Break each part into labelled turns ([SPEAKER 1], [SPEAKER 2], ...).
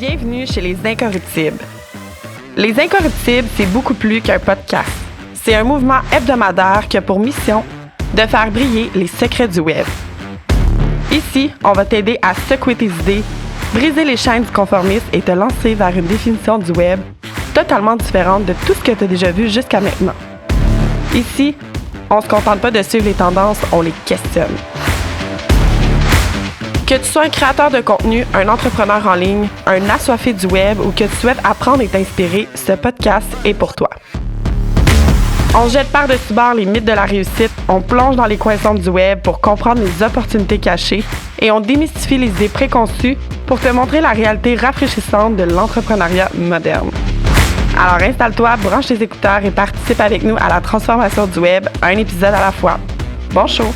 [SPEAKER 1] Bienvenue chez Les Incorruptibles. Les Incorruptibles, c'est beaucoup plus qu'un podcast. C'est un mouvement hebdomadaire qui a pour mission de faire briller les secrets du web. Ici, on va t'aider à secouer tes idées, briser les chaînes du conformisme et te lancer vers une définition du web totalement différente de tout ce que tu as déjà vu jusqu'à maintenant. Ici, on se contente pas de suivre les tendances, on les questionne. Que tu sois un créateur de contenu, un entrepreneur en ligne, un assoiffé du web ou que tu souhaites apprendre et t'inspirer, ce podcast est pour toi. On jette par-dessus bord les mythes de la réussite, on plonge dans les coins sombres du web pour comprendre les opportunités cachées et on démystifie les idées préconçues pour te montrer la réalité rafraîchissante de l'entrepreneuriat moderne. Alors installe-toi, branche tes écouteurs et participe avec nous à la transformation du web, un épisode à la fois. Bon show!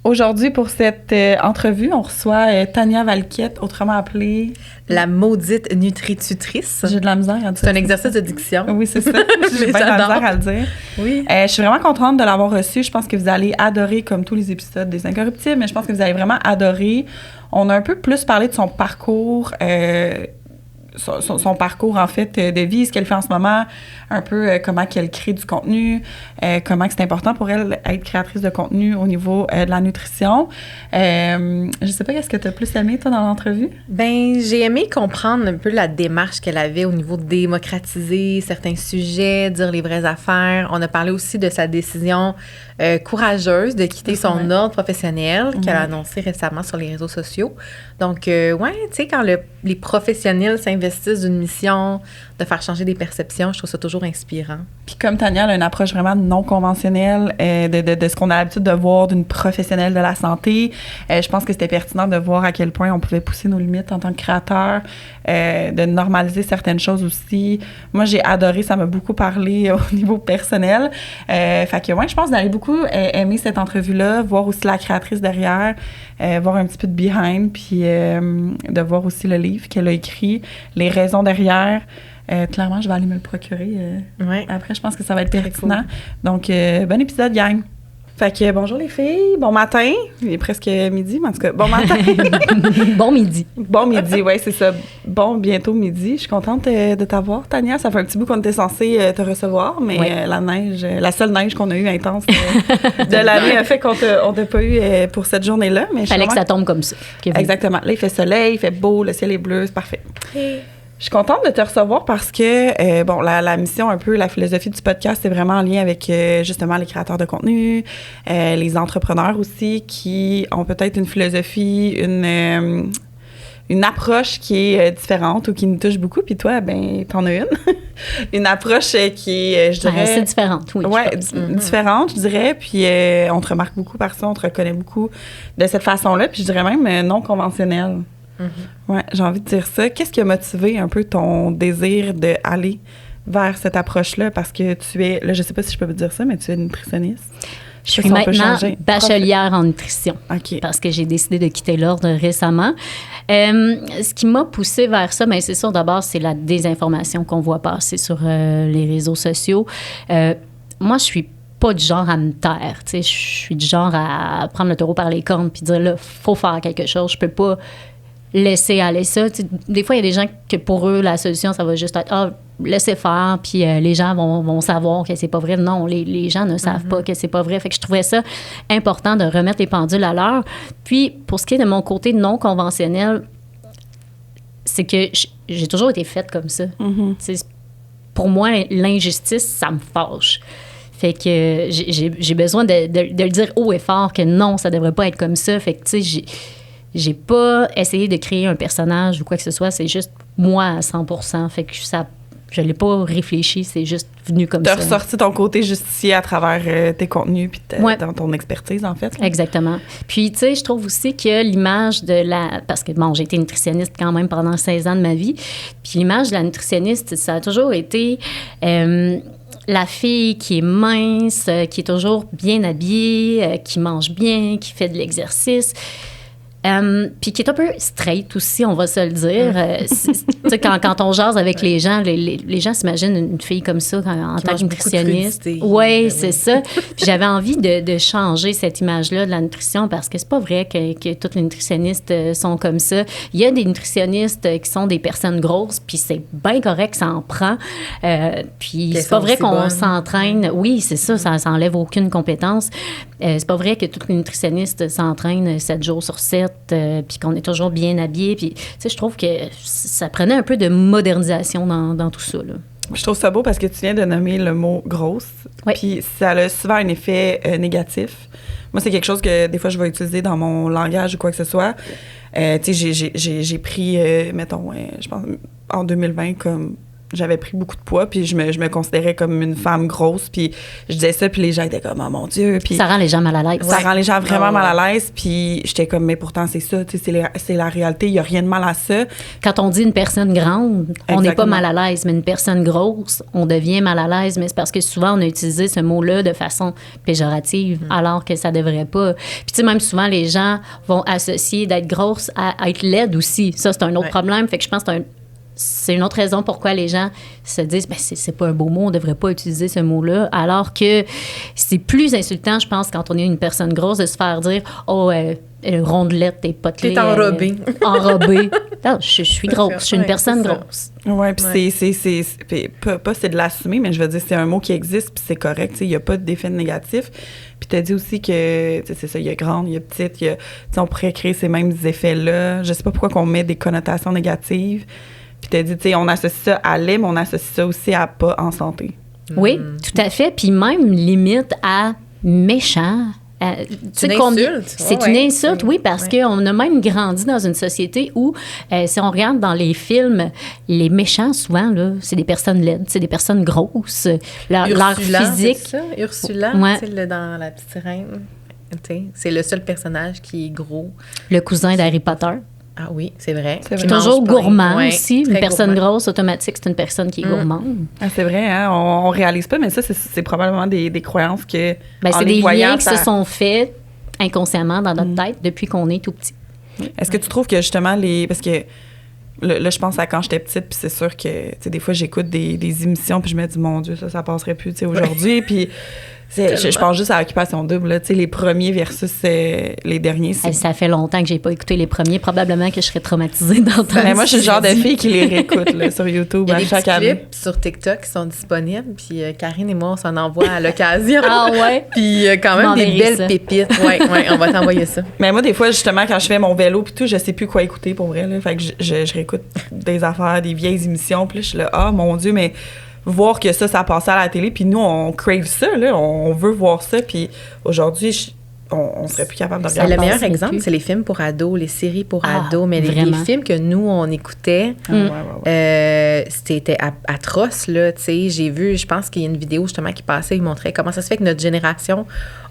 [SPEAKER 1] Aujourd'hui, pour cette entrevue, on reçoit Tania Valquette, autrement appelée...
[SPEAKER 2] La maudite nutritutrice.
[SPEAKER 1] J'ai de la misère à dire.
[SPEAKER 2] C'est un exercice de diction.
[SPEAKER 1] Oui, c'est ça. J'ai bien de la misère à le dire.
[SPEAKER 2] Oui.
[SPEAKER 1] Je suis vraiment contente de l'avoir reçue. Je pense que vous allez adorer, comme tous les épisodes des Incorruptibles, mais je pense que vous allez vraiment adorer. On a un peu plus parlé de son parcours, son parcours, en fait, de vie, ce qu'elle fait en ce moment, un peu comment qu'elle crée du contenu, comment que c'est important pour elle être créatrice de contenu au niveau de la nutrition. Je sais pas, qu'est-ce que tu as plus aimé, toi, dans l'entrevue?
[SPEAKER 2] Ben, j'ai aimé comprendre un peu la démarche qu'elle avait au niveau de démocratiser certains sujets, dire les vraies affaires. On a parlé aussi de sa décision courageuse de quitter son ordre professionnel qu'elle a annoncé récemment sur les réseaux sociaux. Donc, ouais, tu sais, quand les professionnels s'investissent d'une mission de faire changer des perceptions, je trouve ça toujours inspirant.
[SPEAKER 1] Puis comme Tania, elle a une approche vraiment non conventionnelle de ce qu'on a l'habitude de voir d'une professionnelle de la santé. Je pense que c'était pertinent de voir à quel point on pouvait pousser nos limites en tant que créateur, de normaliser certaines choses aussi. Moi, j'ai adoré, ça m'a beaucoup parlé au niveau personnel. Fait que ouais, je pense que vous allez beaucoup aimer cette entrevue-là, voir aussi la créatrice derrière, voir un petit peu de behind, puis de voir aussi le livre qu'elle a écrit, les raisons derrière. Clairement, je vais aller me le procurer.
[SPEAKER 2] Ouais.
[SPEAKER 1] Après, je pense que ça va être pertinent.
[SPEAKER 2] Cool.
[SPEAKER 1] Donc, bon épisode, gang! Fait que bonjour les filles, bon matin. Il est presque midi, mais en tout cas, bon matin.
[SPEAKER 3] Bon midi.
[SPEAKER 1] Bon midi, oui, c'est ça. Bon, bientôt midi. Je suis contente de t'avoir, Tania. Ça fait un petit bout qu'on était censé te recevoir, mais
[SPEAKER 3] ouais.
[SPEAKER 1] La seule neige qu'on a eue intense de l'année a fait qu'on t'a pas eu pour cette journée-là. Mais
[SPEAKER 3] fallait que ça tombe comme ça.
[SPEAKER 1] Exactement. Là, il fait soleil, il fait beau, le ciel est bleu, c'est parfait. Je suis contente de te recevoir parce que, bon, la mission, un peu, la philosophie du podcast, c'est vraiment en lien avec, justement, les créateurs de contenu, les entrepreneurs aussi, qui ont peut-être une philosophie, une approche qui est différente ou qui nous touche beaucoup. Puis toi, ben, t'en as une. Une approche qui est, je dirais...
[SPEAKER 3] c'est différente, oui.
[SPEAKER 1] Ouais, différente, je dirais. Puis on te remarque beaucoup par ça, on te reconnaît beaucoup de cette façon-là. Puis je dirais même non conventionnelle. Ouais, j'ai envie de dire ça. Qu'est-ce qui a motivé un peu ton désir d'aller vers cette approche-là? Parce que tu es, là, je sais pas si je peux vous dire ça, mais tu es nutritionniste.
[SPEAKER 3] Je suis maintenant bachelière en nutrition.
[SPEAKER 1] OK.
[SPEAKER 3] Parce que j'ai décidé de quitter l'ordre récemment. Ce qui m'a poussée vers ça, bien, c'est sûr, d'abord, c'est la désinformation qu'on voit passer sur les réseaux sociaux. Moi, je suis pas du genre à me taire, tu sais. Je suis du genre à prendre le taureau par les cornes puis dire, là, faut faire quelque chose. Je peux pas laisser aller ça. T'sais, des fois, il y a des gens que pour eux, la solution, ça va juste être laissez faire, puis les gens vont savoir que c'est pas vrai. Non, les gens ne savent pas que c'est pas vrai. Fait que je trouvais ça important de remettre les pendules à l'heure. Puis, pour ce qui est de mon côté non conventionnel, c'est que j'ai toujours été faite comme ça. Pour moi, l'injustice, ça me fâche. Fait que j'ai besoin de le dire haut et fort que non, ça devrait pas être comme ça. Fait que, tu sais, j'ai pas essayé de créer un personnage ou quoi que ce soit, c'est juste moi à 100%. Fait que je l'ai pas réfléchi, c'est juste venu comme ça.
[SPEAKER 1] T'as ressorti ton côté justicier à travers tes contenus puis dans ton expertise, en fait. Là.
[SPEAKER 3] Exactement. Puis, tu sais, je trouve aussi que l'image de la... Parce que, bon, j'ai été nutritionniste quand même pendant 16 ans de ma vie. Puis l'image de la nutritionniste, ça a toujours été... la fille qui est mince, qui est toujours bien habillée, qui mange bien, qui fait de l'exercice. Puis qui est un peu straight aussi, on va se le dire. Tu sais, quand on jase avec les gens, les gens s'imaginent une fille comme ça en tant que nutritionniste. Oui, c'est ça. Puis j'avais envie de changer cette image-là de la nutrition parce que c'est pas vrai que toutes les nutritionnistes sont comme ça. Il y a des nutritionnistes qui sont des personnes grosses, puis c'est bien correct, ça en prend. Puis c'est pas vrai qu'on s'entraîne. Oui, c'est ça, ça enlève aucune compétence. C'est pas vrai que tous les nutritionnistes s'entraînent 7 jours sur 7, puis qu'on est toujours bien habillés. Puis, tu sais, je trouve que ça prenait un peu de modernisation dans tout ça, là.
[SPEAKER 1] Je trouve ça beau parce que tu viens de nommer le mot « grosse », puis ça a souvent un effet négatif. Moi, c'est quelque chose que des fois, je vais utiliser dans mon langage ou quoi que ce soit. Tu sais, j'ai pris, mettons, je pense, en 2020, comme... J'avais pris beaucoup de poids, puis je me considérais comme une femme grosse, puis je disais ça, puis les gens étaient comme « Oh mon Dieu! » Puis
[SPEAKER 3] ça rend les gens mal à l'aise.
[SPEAKER 1] Ça rend les gens vraiment mal à l'aise, puis j'étais comme « Mais pourtant, c'est ça, tu sais, c'est la réalité, il n'y a rien de mal à ça. »
[SPEAKER 3] Quand on dit une personne grande, on n'est pas mal à l'aise, mais une personne grosse, on devient mal à l'aise, mais c'est parce que souvent, on a utilisé ce mot-là de façon péjorative, alors que ça devrait pas. Puis tu sais, même souvent, les gens vont associer d'être grosse à être laide aussi. Ça, c'est un autre problème, fait que je pense que c'est une autre raison pourquoi les gens se disent « c'est pas un beau mot, on devrait pas utiliser ce mot-là », alors que c'est plus insultant, je pense, quand on est une personne grosse, de se faire dire « Oh, rondelette, t'es potelée. »
[SPEAKER 2] T'es enrobée.
[SPEAKER 3] Enrobée. Non, je suis grosse, je suis une personne grosse.
[SPEAKER 1] Oui, puis c'est de l'assumer, mais je veux dire, c'est un mot qui existe, puis c'est correct, il n'y a pas d'effet négatif. Puis tu as dit aussi que, c'est ça, il y a grande, il y a petite, on pourrait créer ces mêmes effets-là. Je sais pas pourquoi qu'on met des connotations négatives. Puis t'as dit, tu sais, on associe ça à laid, mais on associe ça aussi à pas en santé.
[SPEAKER 3] Oui, tout à fait. Puis même limite à méchant.
[SPEAKER 2] C'est une insulte.
[SPEAKER 3] C'est une insulte, oui, parce qu'on a même grandi dans une société où, si on regarde dans les films, les méchants, souvent, là, c'est des personnes laides, c'est des personnes grosses. Leur physique.
[SPEAKER 2] C'est ça? Ursula, dans La Petite Sirène. C'est le seul personnage qui est gros.
[SPEAKER 3] Le cousin d'Harry Potter.
[SPEAKER 2] Ah oui, c'est vrai.
[SPEAKER 3] C'est toujours gourmand aussi. Une personne grosse, automatique, c'est une personne qui est gourmande.
[SPEAKER 1] Ah, c'est vrai, hein? On réalise pas, mais ça, c'est probablement des croyances que...
[SPEAKER 3] c'est des liens qui se sont faits inconsciemment dans notre tête depuis qu'on est tout petit.
[SPEAKER 1] Est-ce que tu trouves que justement parce que là, je pense à quand j'étais petite, puis c'est sûr que, tu sais, des fois, j'écoute des émissions, puis je me dis, mon Dieu, ça passerait plus, tu sais, aujourd'hui, puis... Je pense juste à Occupation Double, là, tu sais, les premiers versus les derniers.
[SPEAKER 3] Ça fait longtemps que j'ai pas écouté les premiers. Probablement que je serais traumatisée d'entendre.
[SPEAKER 1] Mais moi, je suis le genre de fille qui les réécoute là, sur YouTube à chaque année.
[SPEAKER 2] Il y a des clips sur TikTok qui sont disponibles, puis Karine et moi, on s'en envoie à l'occasion.
[SPEAKER 3] Ah ouais?
[SPEAKER 2] Puis quand même des belles pépites. Oui, on va t'envoyer ça.
[SPEAKER 1] Mais moi, des fois, justement, quand je fais mon vélo puis tout, je sais plus quoi écouter pour vrai. Là, fait que je réécoute des affaires, des vieilles émissions, puis là, je suis là, ah, mon Dieu, mais... voir que ça passait à la télé, puis nous, on crave ça, là, on veut voir ça, puis aujourd'hui, on serait plus capable de regarder.
[SPEAKER 2] Le meilleur exemple, c'est les films pour ados, les séries pour ados, mais les films que nous, on écoutait, c'était atroce, là, tu sais, j'ai vu, je pense qu'il y a une vidéo, justement, qui passait, il montrait comment ça se fait que notre génération,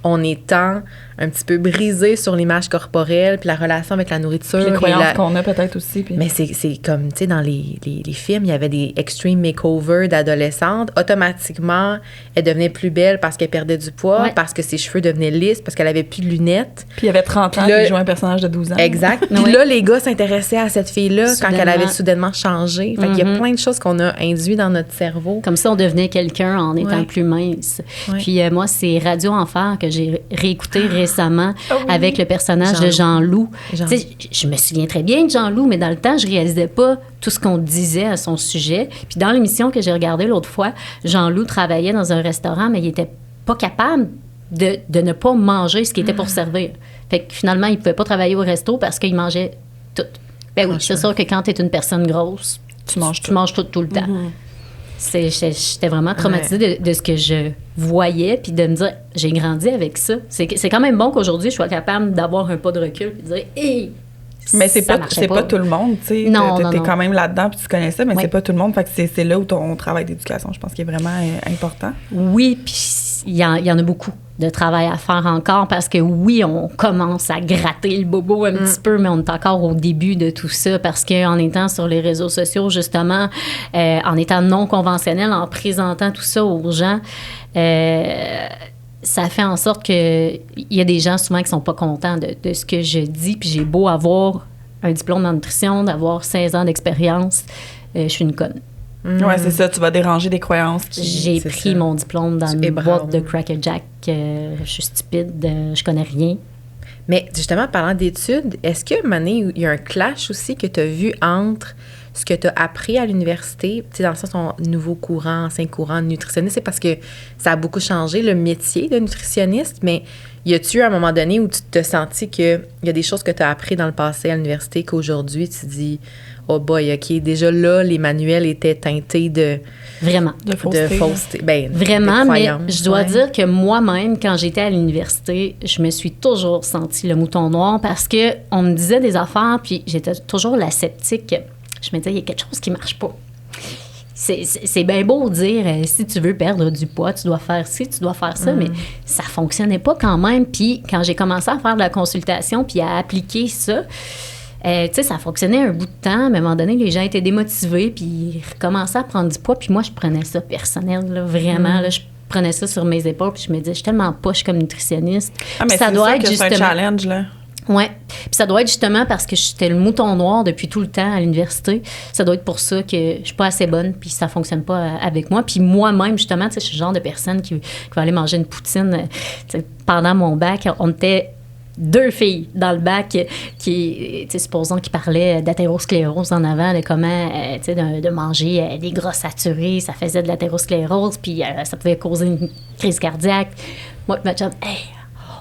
[SPEAKER 2] on est tant un petit peu brisé sur l'image corporelle, puis la relation avec la nourriture.
[SPEAKER 1] Puis les croyances qu'on a peut-être aussi. Puis...
[SPEAKER 2] Mais c'est comme, tu sais, dans les films, il y avait des extreme makeovers d'adolescentes. Automatiquement, elle devenait plus belle parce qu'elle perdait du poids, parce que ses cheveux devenaient lisses, parce qu'elle avait plus de lunettes.
[SPEAKER 1] Puis il y avait 30 ans, puis elle jouait un personnage de 12 ans.
[SPEAKER 2] Exact. Puis là, les gars s'intéressaient à cette fille-là quand elle avait soudainement changé. Fait qu'il y a plein de choses qu'on a induit dans notre cerveau.
[SPEAKER 3] Comme ça, on devenait quelqu'un en étant plus mince. Puis moi, c'est Radio Enfer que j'ai réécouté récemment avec le personnage de Jean-Loup. Je me souviens très bien de Jean-Loup, mais dans le temps, je réalisais pas tout ce qu'on disait à son sujet. Puis dans l'émission que j'ai regardée l'autre fois, Jean-Loup travaillait dans un restaurant, mais il était pas capable de ne pas manger ce qui était pour servir. Fait que finalement, il pouvait pas travailler au resto parce qu'il mangeait tout. Ben oui, c'est sûr que quand tu es une personne grosse, tu manges tout le temps. J'étais vraiment traumatisée de ce que je voyais, puis de me dire, j'ai grandi avec ça. C'est quand même bon qu'aujourd'hui, je sois capable d'avoir un pas de recul et de dire, hey,
[SPEAKER 1] mais c'est pas tout le monde, tu sais.
[SPEAKER 3] Non,
[SPEAKER 1] t'es quand même là-dedans, puis tu connais ça, mais c'est pas tout le monde. Fait que c'est là où ton travail d'éducation, je pense, qui est vraiment important.
[SPEAKER 3] Oui, puis il y en a beaucoup de travail à faire encore parce que oui, on commence à gratter le bobo un petit peu, mais on est encore au début de tout ça parce qu'en étant sur les réseaux sociaux, justement, en étant non conventionnel, en présentant tout ça aux gens, ça fait en sorte que il y a des gens souvent qui sont pas contents de ce que je dis, puis j'ai beau avoir un diplôme en nutrition, d'avoir 16 ans d'expérience, je suis une conne.
[SPEAKER 1] Ouais, c'est ça, tu vas déranger des croyances.
[SPEAKER 3] J'ai pris mon diplôme dans une boîte de Cracker Jack, je suis stupide, je connais rien.
[SPEAKER 2] Mais justement, parlant d'études, est-ce que, Mané, il y a un clash aussi que tu as vu entre ce que tu as appris à l'université, tu sais, dans le sens ton nouveau courant, ancien courant de nutritionniste, c'est parce que ça a beaucoup changé, le métier de nutritionniste, mais y a-tu eu un moment donné où tu te senti qu'il y a des choses que tu as appris dans le passé à l'université qu'aujourd'hui, tu dis, oh boy, OK, déjà là, les manuels étaient teintés de...
[SPEAKER 3] Vraiment.
[SPEAKER 2] De fausseté. Ben,
[SPEAKER 3] vraiment, mais je dois dire que moi-même, quand j'étais à l'université, je me suis toujours sentie le mouton noir parce que on me disait des affaires, puis j'étais toujours la sceptique. Je me disais, il y a quelque chose qui marche pas. C'est bien beau dire, si tu veux perdre du poids, tu dois faire ci, tu dois faire ça, mais ça fonctionnait pas quand même. Puis quand j'ai commencé à faire de la consultation puis à appliquer ça, tu sais, ça fonctionnait un bout de temps, mais à un moment donné, les gens étaient démotivés, puis ils recommençaient à prendre du poids, puis moi, je prenais ça personnel, là, vraiment, là, je prenais ça sur mes épaules, puis je me disais, je suis tellement poche comme nutritionniste.
[SPEAKER 1] Ah, mais
[SPEAKER 3] ça doit être
[SPEAKER 1] justement... c'est un challenge, là.
[SPEAKER 3] Oui. Puis ça doit être justement parce que j'étais le mouton noir depuis tout le temps à l'université. Ça doit être pour ça que je suis pas assez bonne, puis ça fonctionne pas avec moi. Puis moi-même, justement, tu sais, je suis le genre de personne qui va aller manger une poutine. Pendant mon bac, on était 2 filles dans le bac qui, supposons, qui parlaient d'athérosclérose en avant, de comment, de manger des gras saturés, ça faisait de l'athérosclérose, puis ça pouvait causer une crise cardiaque. Moi, je me disais, hey,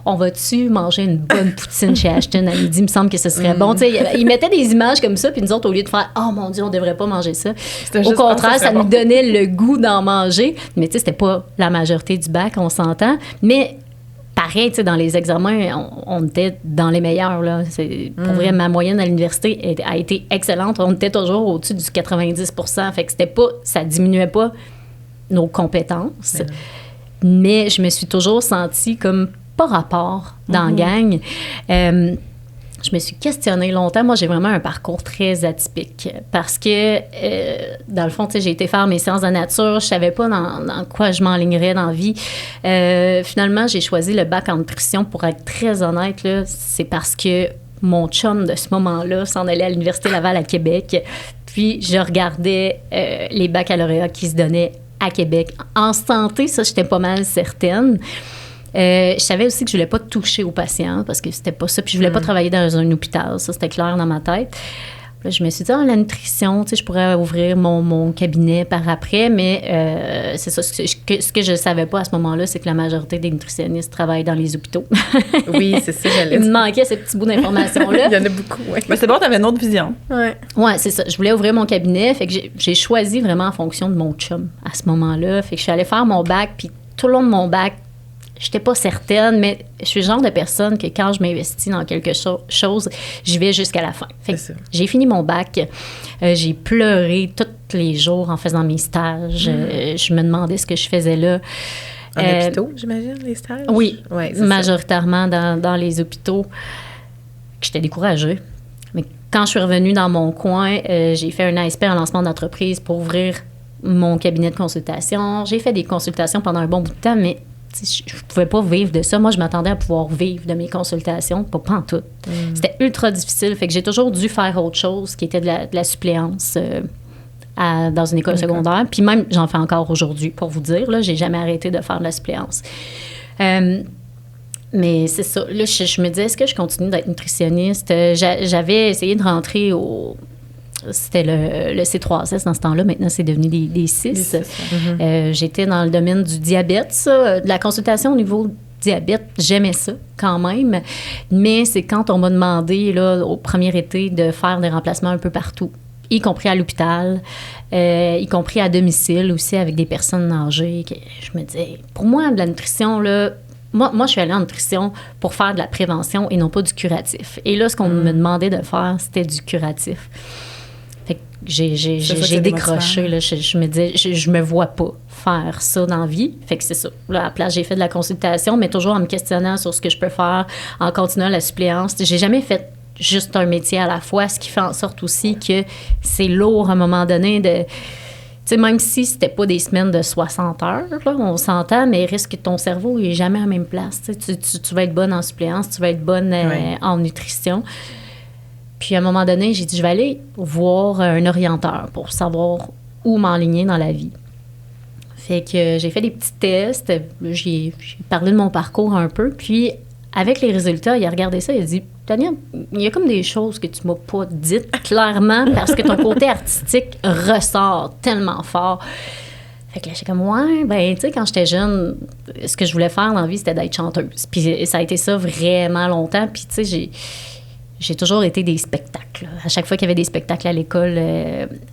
[SPEAKER 3] on va-tu manger une bonne poutine chez Ashton à midi? Il me semble que ce serait bon. Tu sais, ils mettaient des images comme ça, puis nous autres, au lieu de faire « Oh mon Dieu, on devrait pas manger ça », au contraire, ça nous donnait le goût d'en manger. Mais tu sais, c'était pas la majorité du bac, on s'entend. Mais pareil, tu sais, dans les examens, on était dans les meilleurs, là. Pour vrai, ma moyenne à l'université a été excellente. On était toujours au-dessus du 90%. Fait que c'était pas... Ça diminuait pas nos compétences. Mais je me suis toujours sentie comme pas rapport dans la gang. Je me suis questionnée longtemps. Moi, j'ai vraiment un parcours très atypique parce que, dans le fond, tu sais, j'ai été faire mes sciences de nature. Je savais pas dans quoi je m'enlignerais dans la vie. Finalement, j'ai choisi le bac en nutrition. Pour être très honnête, là, c'est parce que mon chum de ce moment-là s'en allait à l'Université Laval à Québec. Puis, je regardais les baccalauréats qui se donnaient à Québec. En santé, ça, j'étais pas mal certaine. Je savais aussi que je voulais pas toucher aux patients parce que c'était pas ça. Puis je voulais pas travailler dans un hôpital. Ça, c'était clair dans ma tête. Là, je me suis dit, la nutrition, tu sais, je pourrais ouvrir mon cabinet par après. Mais c'est ça. Ce que je savais pas à ce moment-là, c'est que la majorité des nutritionnistes travaillent dans les hôpitaux.
[SPEAKER 2] Oui, c'est ça, j'allais dire.
[SPEAKER 3] Il me manquait ces petits bouts d'informations-là.
[SPEAKER 2] Il y en a beaucoup, oui.
[SPEAKER 1] Mais c'est bon, t'avais une autre vision.
[SPEAKER 3] Ouais, c'est ça. Je voulais ouvrir mon cabinet. Fait que j'ai choisi vraiment en fonction de mon chum à ce moment-là. Fait que je suis allée faire mon bac. Puis tout le long de mon bac, j'étais pas certaine, mais je suis le genre de personne que quand je m'investis dans quelque chose, j'y vais jusqu'à la fin. Fait que j'ai fini mon bac. J'ai pleuré tous les jours en faisant mes stages. Je me demandais ce que je faisais là.
[SPEAKER 2] En hôpitaux, j'imagine, les stages?
[SPEAKER 3] Oui,
[SPEAKER 2] ouais,
[SPEAKER 3] majoritairement dans les hôpitaux. J'étais découragée. Mais quand je suis revenue dans mon coin, j'ai fait un ASP en lancement d'entreprise pour ouvrir mon cabinet de consultation. J'ai fait des consultations pendant un bon bout de temps, mais je ne pouvais pas vivre de ça. Moi, je m'attendais à pouvoir vivre de mes consultations, pas en tout. C'était ultra difficile. Fait que j'ai toujours dû faire autre chose qui était de la suppléance dans une école secondaire. Puis même, j'en fais encore aujourd'hui, pour vous dire. Là, j'ai jamais arrêté de faire de la suppléance. Mais c'est ça. Là, je me disais, est-ce que je continue d'être nutritionniste? J'avais essayé de rentrer C'était le C3S dans ce temps-là. Maintenant, c'est devenu des 6. J'étais dans le domaine du diabète, ça. De la consultation au niveau diabète, j'aimais ça quand même. Mais c'est quand on m'a demandé, là, au premier été, de faire des remplacements un peu partout, y compris à l'hôpital, y compris à domicile aussi avec des personnes âgées. Je me disais, pour moi, de la nutrition, là, moi, je suis allée en nutrition pour faire de la prévention et non pas du curatif. Et là, ce qu'on me demandait de faire, c'était du curatif. Fait que j'ai décroché. Là, je me disais, je me vois pas faire ça dans la vie. Fait que c'est ça. Là, à la place, j'ai fait de la consultation, mais toujours en me questionnant sur ce que je peux faire, en continuant la suppléance. J'ai jamais fait juste un métier à la fois, ce qui fait en sorte aussi que c'est lourd à un moment donné de... sais, même si c'était pas des semaines de 60 heures, là, on s'entend, mais il risque que ton cerveau n'est jamais à la même place. Tu vas être bonne en suppléance, tu vas être bonne en nutrition. Puis à un moment donné, j'ai dit, je vais aller voir un orienteur pour savoir où m'enligner dans la vie. Fait que j'ai fait des petits tests, j'ai parlé de mon parcours un peu, puis avec les résultats, il a regardé ça, il a dit, Tania, il y a comme des choses que tu m'as pas dites clairement parce que ton côté artistique ressort tellement fort. Fait que là, j'étais comme, ouais, ben, tu sais, quand j'étais jeune, ce que je voulais faire dans la vie, c'était d'être chanteuse. Puis ça a été ça vraiment longtemps. Puis, tu sais, j'ai toujours été des spectacles. Là. À chaque fois qu'il y avait des spectacles à l'école,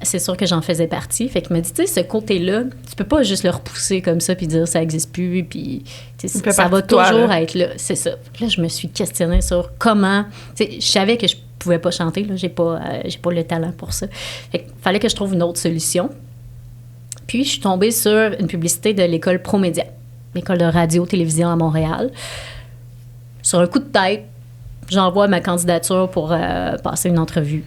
[SPEAKER 3] c'est sûr que j'en faisais partie. Fait qu'il m'a dit, tu sais, ce côté-là, tu peux pas juste le repousser comme ça puis dire ça existe plus. Puis, tu sais, ça va toujours être là. C'est ça. Là, je me suis questionnée sur comment. Tu sais, je savais que je pouvais pas chanter. Là, j'ai pas le talent pour ça. Fait qu'il fallait que je trouve une autre solution. Puis, je suis tombée sur une publicité de l'école ProMédia, l'école de radio-télévision à Montréal. Sur un coup de tête, j'envoie ma candidature pour passer une entrevue.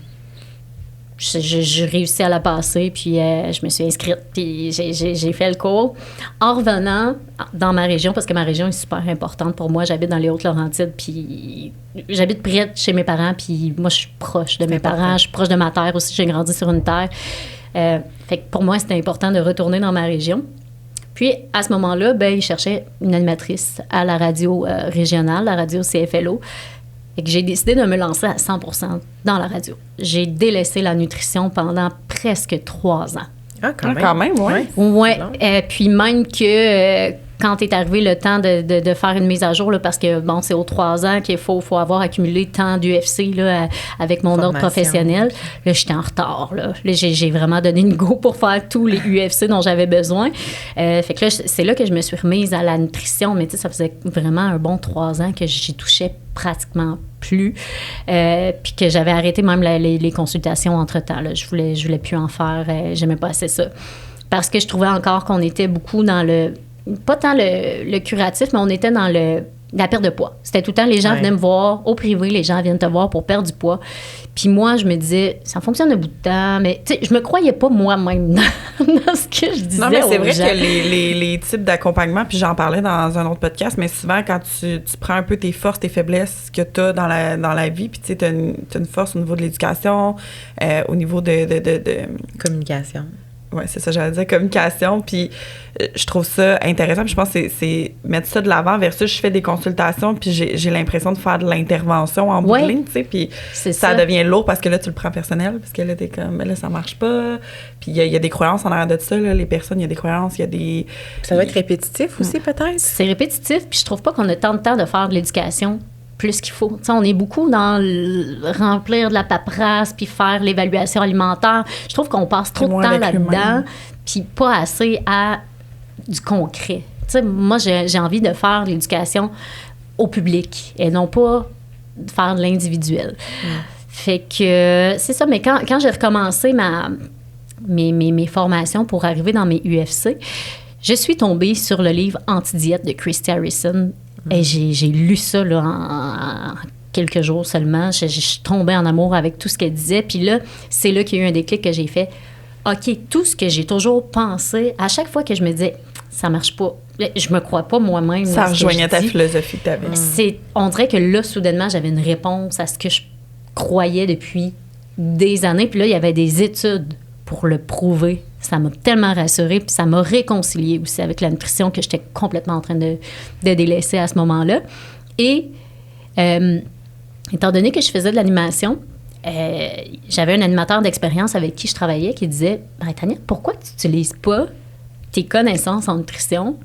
[SPEAKER 3] J'ai réussi à la passer, puis je me suis inscrite, puis j'ai fait le cours. En revenant dans ma région, parce que ma région est super importante pour moi, j'habite dans les Hautes-Laurentides, puis j'habite près de chez mes parents, puis moi, je suis proche de mes parents, je suis proche de ma terre aussi, j'ai grandi sur une terre. Fait que pour moi, c'était important de retourner dans ma région. Puis, à ce moment-là, ben, ils cherchaient une animatrice à la radio régionale, la radio CFLO. Et que j'ai décidé de me lancer à 100% dans la radio. J'ai délaissé la nutrition pendant presque 3 ans.
[SPEAKER 1] Ah, quand même, oui.
[SPEAKER 3] Oui, puis même que quand est arrivé le temps de faire une mise à jour, là, parce que, bon, c'est aux 3 ans qu'il faut avoir accumulé tant d'UFC là, avec mon ordre professionnel. Là, j'étais en retard. Là, j'ai vraiment donné une go pour faire tous les UFC dont j'avais besoin. Fait que là, c'est là que je me suis remise à la nutrition. Mais tu sais, ça faisait vraiment un bon 3 ans que j'y touchais pratiquement plus. Puis que j'avais arrêté même les consultations entre-temps. Là. Je voulais plus en faire. J'aimais pas assez ça. Parce que je trouvais encore qu'on était beaucoup dans pas tant le curatif, mais on était dans la perte de poids. C'était tout le temps, les gens venaient me voir au privé, les gens viennent te voir pour perdre du poids. Puis moi, je me disais, ça fonctionne un bout de temps, mais tu sais, je me croyais pas moi-même dans ce que je disais.
[SPEAKER 1] Non, mais c'est vrai
[SPEAKER 3] gens.
[SPEAKER 1] que les types d'accompagnement, puis j'en parlais dans un autre podcast, mais souvent, quand tu prends un peu tes forces, tes faiblesses que tu as dans la vie, puis tu sais, tu as une force au niveau de l'éducation, au niveau de
[SPEAKER 2] communication.
[SPEAKER 1] Oui, c'est ça, j'allais dire communication. Puis je trouve ça intéressant. Puis je pense que c'est mettre ça de l'avant versus je fais des consultations puis j'ai l'impression de faire de l'intervention en bout de ligne, tu sais. Puis ça devient lourd parce que là, tu le prends personnel parce que là, t'es comme, là, ça marche pas. Puis il y a des croyances en arrière de ça, là. Les personnes, il y a des croyances, il y a des...
[SPEAKER 2] Ça doit être répétitif aussi, peut-être?
[SPEAKER 3] C'est répétitif, puis je trouve pas qu'on a tant de temps de faire de l'éducation plus qu'il faut. T'sais, on est beaucoup dans remplir de la paperasse puis faire l'évaluation alimentaire. Je trouve qu'on passe trop de temps là-dedans puis pas assez à du concret. T'sais, moi, j'ai envie de faire de l'éducation au public et non pas de faire de l'individuel. Fait que c'est ça. Mais quand j'ai recommencé mes formations pour arriver dans mes UFC, je suis tombée sur le livre Anti-diète de Christy Harrison. Et j'ai lu ça là, en quelques jours seulement. Je suis tombée en amour avec tout ce qu'elle disait. Puis là, c'est là qu'il y a eu un déclic que j'ai fait. OK, tout ce que j'ai toujours pensé, à chaque fois que je me disais, ça marche pas, je me crois pas moi-même.
[SPEAKER 1] Ça rejoignait ta philosophie que tu avais.
[SPEAKER 3] On dirait que là, soudainement, j'avais une réponse à ce que je croyais depuis des années. Puis là, il y avait des études pour le prouver. Ça m'a tellement rassurée, puis ça m'a réconciliée aussi avec la nutrition que j'étais complètement en train de délaisser à ce moment-là. Et étant donné que je faisais de l'animation, j'avais un animateur d'expérience avec qui je travaillais qui disait « Tania, pourquoi tu n'utilises pas tes connaissances en nutrition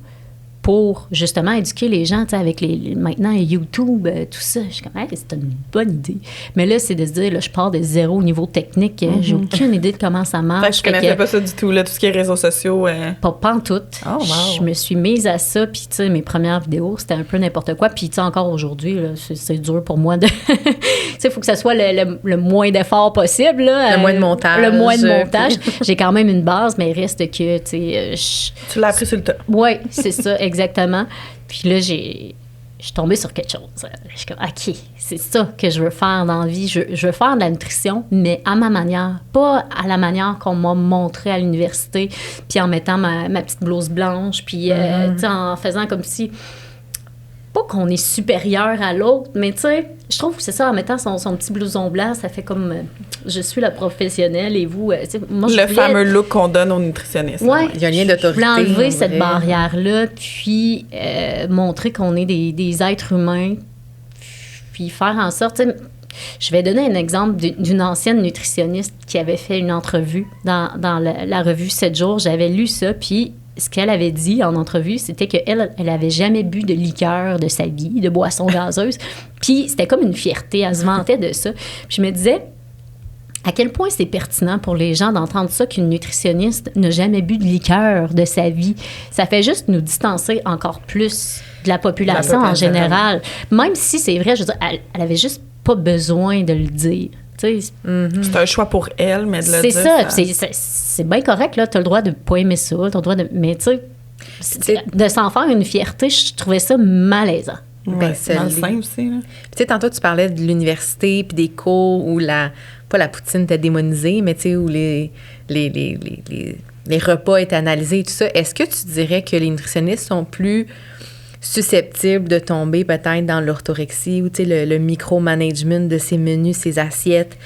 [SPEAKER 3] pour justement éduquer les gens, tu sais, avec maintenant YouTube, tout ça. Je suis comme, hey, c'est une bonne idée. Mais là, c'est de se dire, là, je pars de zéro au niveau technique. J'ai aucune idée de comment ça marche.
[SPEAKER 1] Je connaissais pas ça du tout, là, tout ce qui est réseaux sociaux.
[SPEAKER 3] Pas en tout.
[SPEAKER 1] Oh, wow.
[SPEAKER 3] Je me suis mise à ça, puis tu sais, mes premières vidéos, c'était un peu n'importe quoi. Puis tu sais, encore aujourd'hui, là, c'est dur pour moi de... tu sais, il faut que ça soit le moins d'effort possible. Là,
[SPEAKER 2] le moins de montage.
[SPEAKER 3] Le moins de montage. J'ai quand même une base, mais il reste que, tu sais...
[SPEAKER 1] Tu l'as appris sur le tas.
[SPEAKER 3] Oui, c'est ça, exactement. Puis là, je je suis tombée sur quelque chose. Je suis comme, OK, c'est ça que je veux faire dans la vie. Je veux faire de la nutrition, mais à ma manière, pas à la manière qu'on m'a montré à l'université, puis en mettant ma petite blouse blanche, puis tu sais, en faisant comme si... Pas qu'on est supérieur à l'autre, mais tu sais, je trouve que c'est ça, en mettant son petit blouson blanc, ça fait comme je suis la professionnelle et vous, tu sais, moi je
[SPEAKER 1] le fameux look qu'on donne aux nutritionnistes.
[SPEAKER 3] Ouais,
[SPEAKER 2] il y a un lien d'autorité.
[SPEAKER 3] Je voulais enlever cette barrière-là, puis montrer qu'on est des êtres humains, puis faire en sorte, tu sais, je vais donner un exemple d'une ancienne nutritionniste qui avait fait une entrevue dans la revue 7 jours. J'avais lu ça, puis ce qu'elle avait dit en entrevue, c'était qu'elle avait jamais bu de liqueur de sa vie, de boisson gazeuse. Puis c'était comme une fierté, elle se vantait de ça. Puis je me disais, à quel point c'est pertinent pour les gens d'entendre ça qu'une nutritionniste n'a jamais bu de liqueur de sa vie. Ça fait juste nous distancer encore plus de la population en général. Même si c'est vrai, je veux dire, elle avait juste pas besoin de le dire. C'est
[SPEAKER 1] un choix pour elle, mais de le dire...
[SPEAKER 3] C'est bien correct, là. Tu as le droit de pas aimer ça, tu as le droit de... Mais tu sais, de s'en faire une fierté, je trouvais ça malaisant.
[SPEAKER 1] Ouais, c'est malsain aussi, là.
[SPEAKER 2] Tu sais, tantôt, tu parlais de l'université puis des cours où pas la poutine était démonisée, mais tu sais, où les repas étaient analysés et tout ça. Est-ce que tu dirais que les nutritionnistes sont plus susceptibles de tomber peut-être dans l'orthorexie ou, tu sais, le micromanagement de ces menus, ces assiettes,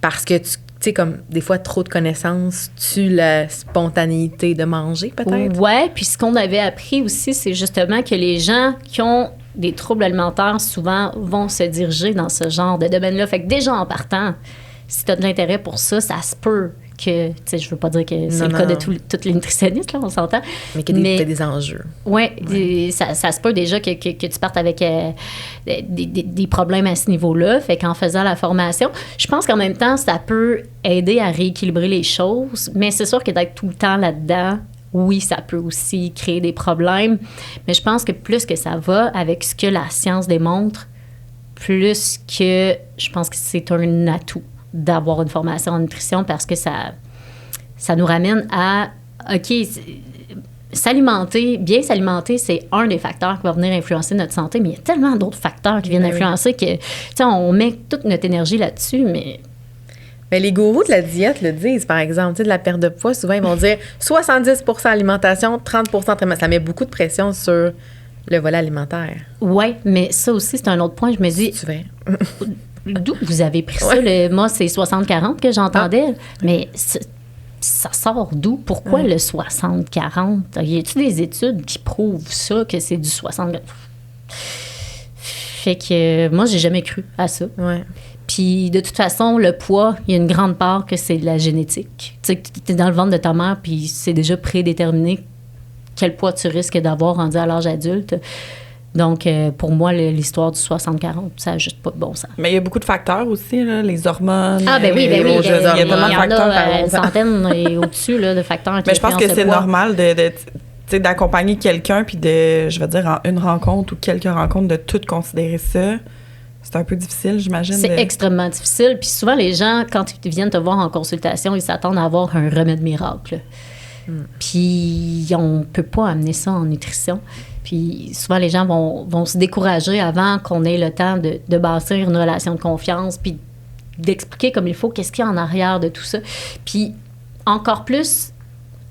[SPEAKER 2] parce que, tu sais, comme des fois, trop de connaissances tue la spontanéité de manger, peut-être?
[SPEAKER 3] Ouais, puis ce qu'on avait appris aussi, c'est justement que les gens qui ont des troubles alimentaires, souvent, vont se diriger dans ce genre de domaine-là. Fait que déjà, en partant, si tu as de l'intérêt pour ça, ça se peut que, tu sais, je veux pas dire que c'est le cas de toutes les nutritionnistes, là, on s'entend.
[SPEAKER 2] Mais qu'il y a des enjeux.
[SPEAKER 3] Oui, ça se peut déjà que tu partes avec des problèmes à ce niveau-là. Fait qu'en faisant la formation, je pense qu'en même temps, ça peut aider à rééquilibrer les choses, mais c'est sûr que d'être tout le temps là-dedans, oui, ça peut aussi créer des problèmes. Mais je pense que plus que ça va avec ce que la science démontre, plus que je pense que c'est un atout d'avoir une formation en nutrition parce que ça nous ramène à, OK, bien s'alimenter, c'est un des facteurs qui va venir influencer notre santé, mais il y a tellement d'autres facteurs qui viennent influencer que, tu sais, on met toute notre énergie là-dessus, mais...
[SPEAKER 2] Mais les gourous de la diète le disent, par exemple, tu sais, de la perte de poids, souvent, ils vont dire 70 alimentation, 30 entraînement. Ça met beaucoup de pression sur le volet alimentaire.
[SPEAKER 3] Oui, mais ça aussi, c'est un autre point. Je me dis...
[SPEAKER 2] C'est vrai.
[SPEAKER 3] D'où vous avez pris ça? Moi, c'est 60-40 que j'entendais, mais ça sort d'où? Pourquoi le 60-40? Y a-t-il des études qui prouvent ça, que c'est du 60-40? Fait que moi, j'ai jamais cru à ça.
[SPEAKER 2] Ouais.
[SPEAKER 3] Puis, de toute façon, le poids, il y a une grande part que c'est de la génétique. Tu sais, tu es dans le ventre de ta mère, puis c'est déjà prédéterminé quel poids tu risques d'avoir rendu à l'âge adulte. Donc, pour moi, l'histoire du 60-40, ça n'a juste pas de bon sens.
[SPEAKER 1] Mais il y a beaucoup de facteurs aussi, là, les hormones.
[SPEAKER 3] Ah, ben oui.
[SPEAKER 1] Il y a tellement de facteurs.
[SPEAKER 3] Il y en a une centaine et au-dessus là, de facteurs.
[SPEAKER 1] Mais je pense que c'est normal d'accompagner quelqu'un, puis je vais dire, en une rencontre ou quelques rencontres, de tout considérer ça. C'est un peu difficile, j'imagine.
[SPEAKER 3] C'est extrêmement difficile. Puis souvent, les gens, quand ils viennent te voir en consultation, ils s'attendent à avoir un remède miracle. Puis on ne peut pas amener ça en nutrition. Puis souvent, les gens vont se décourager avant qu'on ait le temps de bâtir une relation de confiance, puis d'expliquer comme il faut qu'est-ce qu'il y a en arrière de tout ça. Puis encore plus,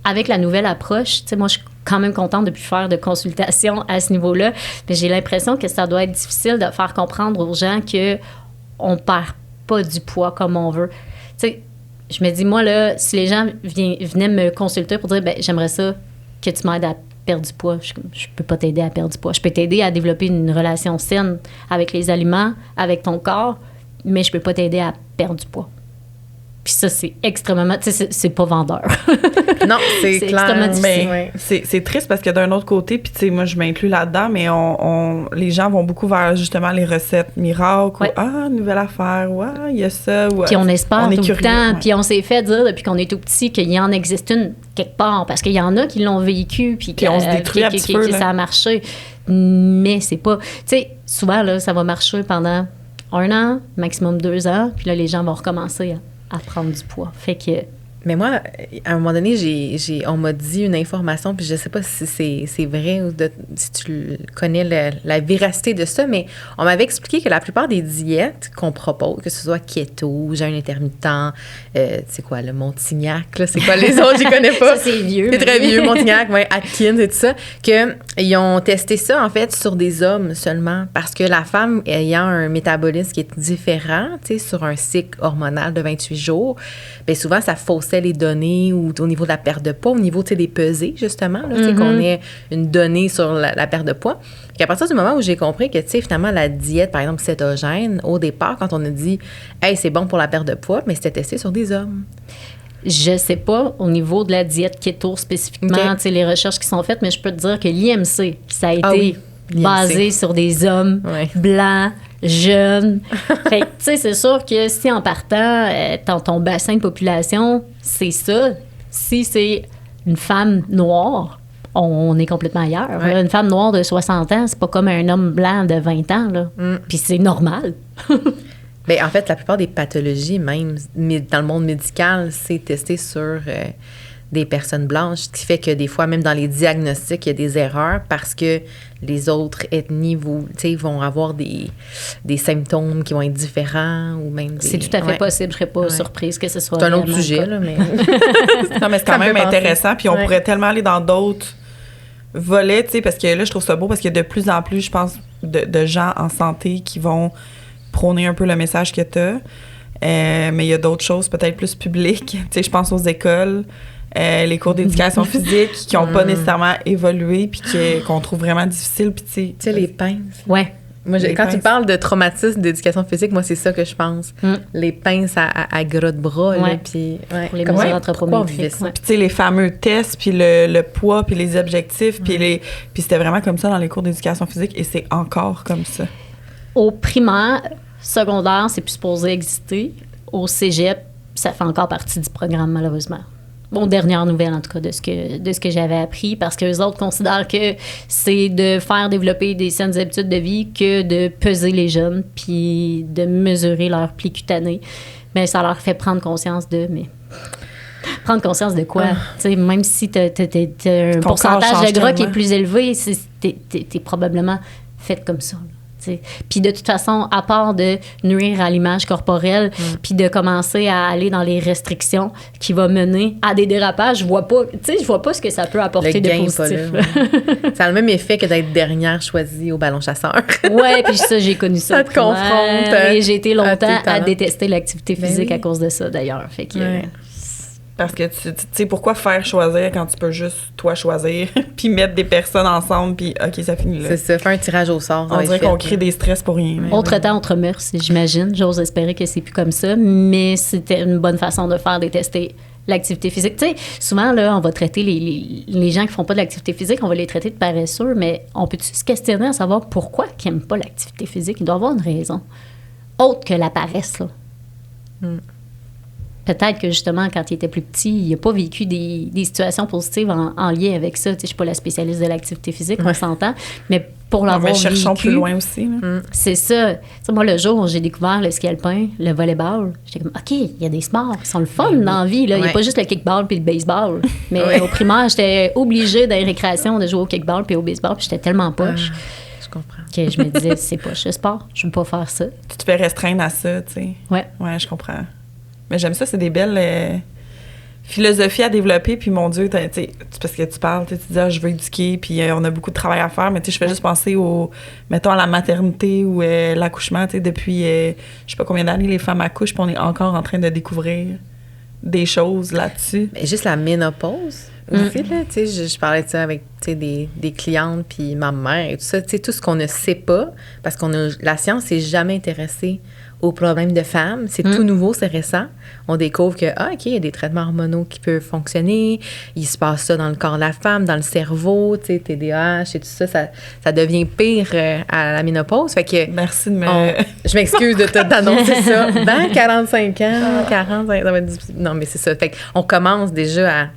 [SPEAKER 3] avec la nouvelle approche, tu sais, moi, je suis quand même contente de ne plus faire de consultation à ce niveau-là, mais j'ai l'impression que ça doit être difficile de faire comprendre aux gens qu'on ne perd pas du poids comme on veut. Tu sais, je me dis, moi, là, si les gens venaient me consulter pour dire, ben j'aimerais ça que tu m'aides à perdre du poids, je peux pas t'aider à perdre du poids. Je peux t'aider à développer une relation saine avec les aliments, avec ton corps, mais je peux pas t'aider à perdre du poids. Puis ça, c'est extrêmement... Tu sais, c'est pas vendeur.
[SPEAKER 2] Non, c'est clair.
[SPEAKER 3] Extrêmement difficile.
[SPEAKER 1] Mais c'est triste parce que d'un autre côté, puis tu sais, moi, je m'inclus là-dedans, mais les gens vont beaucoup vers, justement, les recettes miracles, ou « Ah, nouvelle affaire, ouais, il y a ça. »
[SPEAKER 3] Puis on espère tout le temps,
[SPEAKER 1] ouais.
[SPEAKER 3] puis on s'est fait dire depuis qu'on est tout petit qu'il y en existe une quelque part, parce qu'il y en a qui l'ont vécu, puis
[SPEAKER 1] on se détruit un petit peu,
[SPEAKER 3] ça a marché. Mais c'est pas... Tu sais, souvent, là, ça va marcher pendant 1 an, maximum 2 ans, puis là, les gens vont recommencer à prendre du poids. Fait que...
[SPEAKER 2] Mais moi, à un moment donné, on m'a dit une information, puis je sais pas si c'est vrai ou si tu connais la véracité de ça, mais on m'avait expliqué que la plupart des diètes qu'on propose, que ce soit keto, jeûne intermittent, c'est quoi, le Montignac, là, c'est quoi les autres, j'y connais pas.
[SPEAKER 3] Ça, c'est vieux.
[SPEAKER 2] C'est très vieux, Montignac, ouais, Atkins et tout ça, qu'ils ont testé ça, en fait, sur des hommes seulement, parce que la femme ayant un métabolisme qui est différent, tu sais, sur un cycle hormonal de 28 jours, bien souvent, ça faussait les données ou au niveau de la perte de poids, au niveau, tu sais, des pesées, justement, là, tu sais, qu'on ait une donnée sur la perte de poids. Puis à partir du moment où j'ai compris que, tu sais, finalement, la diète, par exemple, cétogène, au départ, quand on a dit « Hey, c'est bon pour la perte de poids », mais c'était testé sur des hommes.
[SPEAKER 3] Je sais pas au niveau de la diète keto spécifiquement, tu sais, les recherches qui sont faites, mais je peux te dire que l'IMC, ça a été basé sur des hommes blancs, jeunes. Fait que, tu sais, c'est sûr que si en partant, dans ton bassin de population, c'est ça. Si c'est une femme noire, on est complètement ailleurs.
[SPEAKER 2] Ouais.
[SPEAKER 3] Une femme noire de 60 ans, c'est pas comme un homme blanc de 20 ans, là. Puis c'est normal.
[SPEAKER 2] Bien, en fait, la plupart des pathologies, même dans le monde médical, c'est testé sur des personnes blanches, ce qui fait que des fois, même dans les diagnostics, il y a des erreurs parce que les autres ethnies vont avoir des symptômes qui vont être différents ou même des...
[SPEAKER 3] C'est tout à fait possible. Je serais pas surprise que ce soit...
[SPEAKER 2] C'est un autre sujet, là, mais...
[SPEAKER 1] Non, mais c'est quand même intéressant, puis on pourrait tellement aller dans d'autres volets, tu sais, parce que là, je trouve ça beau, parce qu'il y a de plus en plus, je pense, de gens en santé qui vont prôner un peu le message que t'as. Mais il y a d'autres choses peut-être plus publiques. Tu sais, je pense aux écoles, les cours d'éducation physique qui n'ont pas nécessairement évolué puis qu'on trouve vraiment difficile. Puis
[SPEAKER 2] tu sais, les pinces.
[SPEAKER 3] Ouais.
[SPEAKER 2] Moi, quand tu parles de traumatisme d'éducation physique, moi, c'est ça que je pense. Les pinces à gras de bras, là, puis...
[SPEAKER 3] Pour les mesures anthropométriques.
[SPEAKER 1] Puis, tu sais, les fameux tests, puis le poids, puis les objectifs, puis c'était vraiment comme ça dans les cours d'éducation physique, et c'est encore comme ça.
[SPEAKER 3] Au primaire, secondaire, c'est plus supposé exister. Au cégep, ça fait encore partie du programme, malheureusement. Bon, dernière nouvelle, en tout cas, de ce que j'avais appris, parce qu'eux autres considèrent que c'est de faire développer des saines habitudes de vie que de peser les jeunes puis de mesurer leur pli cutané. Mais ça leur fait prendre conscience prendre conscience de quoi? Tu sais, même si tu as un pourcentage de gras qui est plus élevé, t'es probablement faite comme ça, là. Puis de toute façon, à part de nuire à l'image corporelle, puis de commencer à aller dans les restrictions qui va mener à des dérapages, je vois pas ce que ça peut apporter de positif.
[SPEAKER 2] Ça a le même effet que d'être dernière choisie au ballon chasseur.
[SPEAKER 3] Ouais, puis ça, j'ai connu ça.
[SPEAKER 2] Ça te confronte.
[SPEAKER 3] Et j'ai été longtemps à détester l'activité physique à cause de ça, d'ailleurs. Fait que...
[SPEAKER 1] Parce que tu sais, pourquoi faire choisir quand tu peux juste toi choisir, puis mettre des personnes ensemble, puis OK, ça finit là.
[SPEAKER 2] C'est ça, faire un tirage au sort.
[SPEAKER 1] On dirait qu'on crée des stress pour rien.
[SPEAKER 3] Autre temps, autre mœurs, j'imagine. J'ose espérer que c'est plus comme ça, mais c'était une bonne façon de faire détester l'activité physique. Tu sais, souvent, là, on va traiter les gens qui font pas de l'activité physique, on va les traiter de paresseux, mais on peut-tu se questionner à savoir pourquoi ils n'aiment pas l'activité physique? Il doit y avoir une raison, autre que la paresse, là. Peut-être que, justement, quand il était plus petit, il n'a pas vécu des situations positives en lien avec ça. Tu sais, je ne suis pas la spécialiste de l'activité physique, on s'entend, mais pour l'avoir vécu...
[SPEAKER 1] Mais cherchons plus loin aussi.
[SPEAKER 3] C'est ça. Tu sais, moi, le jour où j'ai découvert le ski alpin, le volleyball, j'étais comme, OK, il y a des sports qui sont le fun dans la vie. Là. Il n'y a pas juste le kickball puis le baseball. Mais au primaire, j'étais obligée dans les récréations de jouer au kickball puis au baseball, puis j'étais tellement poche.
[SPEAKER 2] Je comprends.
[SPEAKER 3] Que je me disais, c'est poche, le sport. Je ne veux pas faire ça.
[SPEAKER 1] Tu te fais restreindre à ça, tu sais.
[SPEAKER 3] Ouais,
[SPEAKER 1] je comprends. Mais j'aime ça, c'est des belles philosophies à développer. Puis mon Dieu, parce que tu parles, tu dis, je veux éduquer, puis on a beaucoup de travail à faire. Mais je fais juste penser mettons, à la maternité ou l'accouchement. Depuis, je sais pas combien d'années les femmes accouchent, puis on est encore en train de découvrir des choses là-dessus.
[SPEAKER 2] Mais juste la ménopause aussi, là. Tu sais, je parlais de ça avec des clientes, puis ma mère et tout ça. Tu sais, tout ce qu'on ne sait pas, parce la science s'est jamais intéressée aux problèmes de femmes. C'est tout nouveau, c'est récent. On découvre que, OK, il y a des traitements hormonaux qui peuvent fonctionner. Il se passe ça dans le corps de la femme, dans le cerveau, tu sais, TDAH et tout ça. Ça devient pire à la ménopause. Fait que...
[SPEAKER 1] Merci de me...
[SPEAKER 2] je m'excuse de t'annoncer ça. Dans 45 ans, 40, ça va être difficile. Non, mais c'est ça. Fait qu'on commence déjà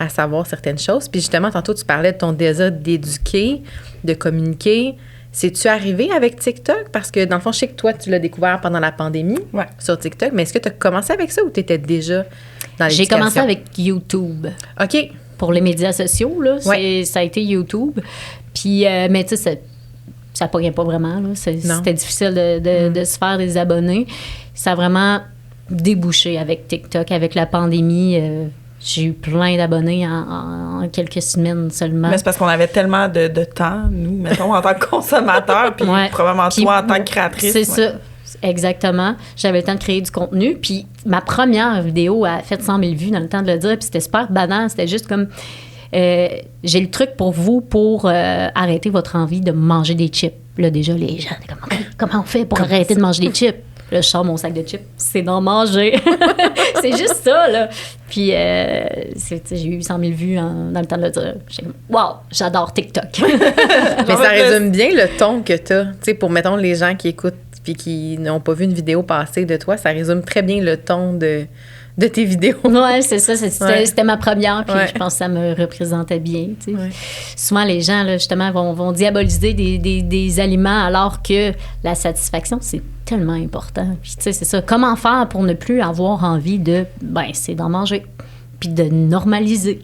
[SPEAKER 2] à savoir certaines choses. Puis justement, tantôt, tu parlais de ton désir d'éduquer, de communiquer. C'est-tu arrivé avec TikTok? Parce que, dans le fond, je sais que toi, tu l'as découvert pendant la pandémie sur TikTok, mais est-ce que tu as commencé avec ça ou tu étais déjà dans
[SPEAKER 3] J'ai
[SPEAKER 2] l'éducation?
[SPEAKER 3] commencé avec YouTube.
[SPEAKER 2] OK.
[SPEAKER 3] Pour les médias sociaux, là,
[SPEAKER 2] Ouais.
[SPEAKER 3] ça a été YouTube. Puis, mais tu sais, ça pognait pas vraiment. Là. C'était difficile de se faire des abonnés. Ça a vraiment débouché avec TikTok, avec la pandémie. J'ai eu plein d'abonnés en quelques semaines seulement.
[SPEAKER 1] Mais c'est parce qu'on avait tellement de temps, nous, mettons, en tant que consommateurs, puis probablement toi en tant que créatrice.
[SPEAKER 3] C'est ça. Exactement. J'avais le temps de créer du contenu. Puis ma première vidéo a fait 100 000 vues dans le temps de le dire. Puis c'était super banal. C'était juste comme... j'ai le truc pour vous pour arrêter votre envie de manger des chips. Là, déjà, les gens, comment on fait pour arrêter de manger des chips? Là, je sors mon sac de chips. C'est d'en manger. C'est juste ça, là. Puis, j'ai eu 100 000 vues dans le temps de le dire. J'ai comme, wow, j'adore TikTok.
[SPEAKER 2] Mais ça résume bien le ton que tu as. Tu sais, pour, mettons, les gens qui écoutent puis qui n'ont pas vu une vidéo passer de toi, ça résume très bien le ton de tes vidéos.
[SPEAKER 3] Oui, c'est ça. C'était ma première, puis je pense que ça me représentait bien. Tu sais. Souvent, les gens, là, justement, vont diaboliser des aliments alors que la satisfaction, c'est tellement important. Puis, tu sais, c'est ça. Comment faire pour ne plus avoir envie de... c'est d'en manger, puis de normaliser.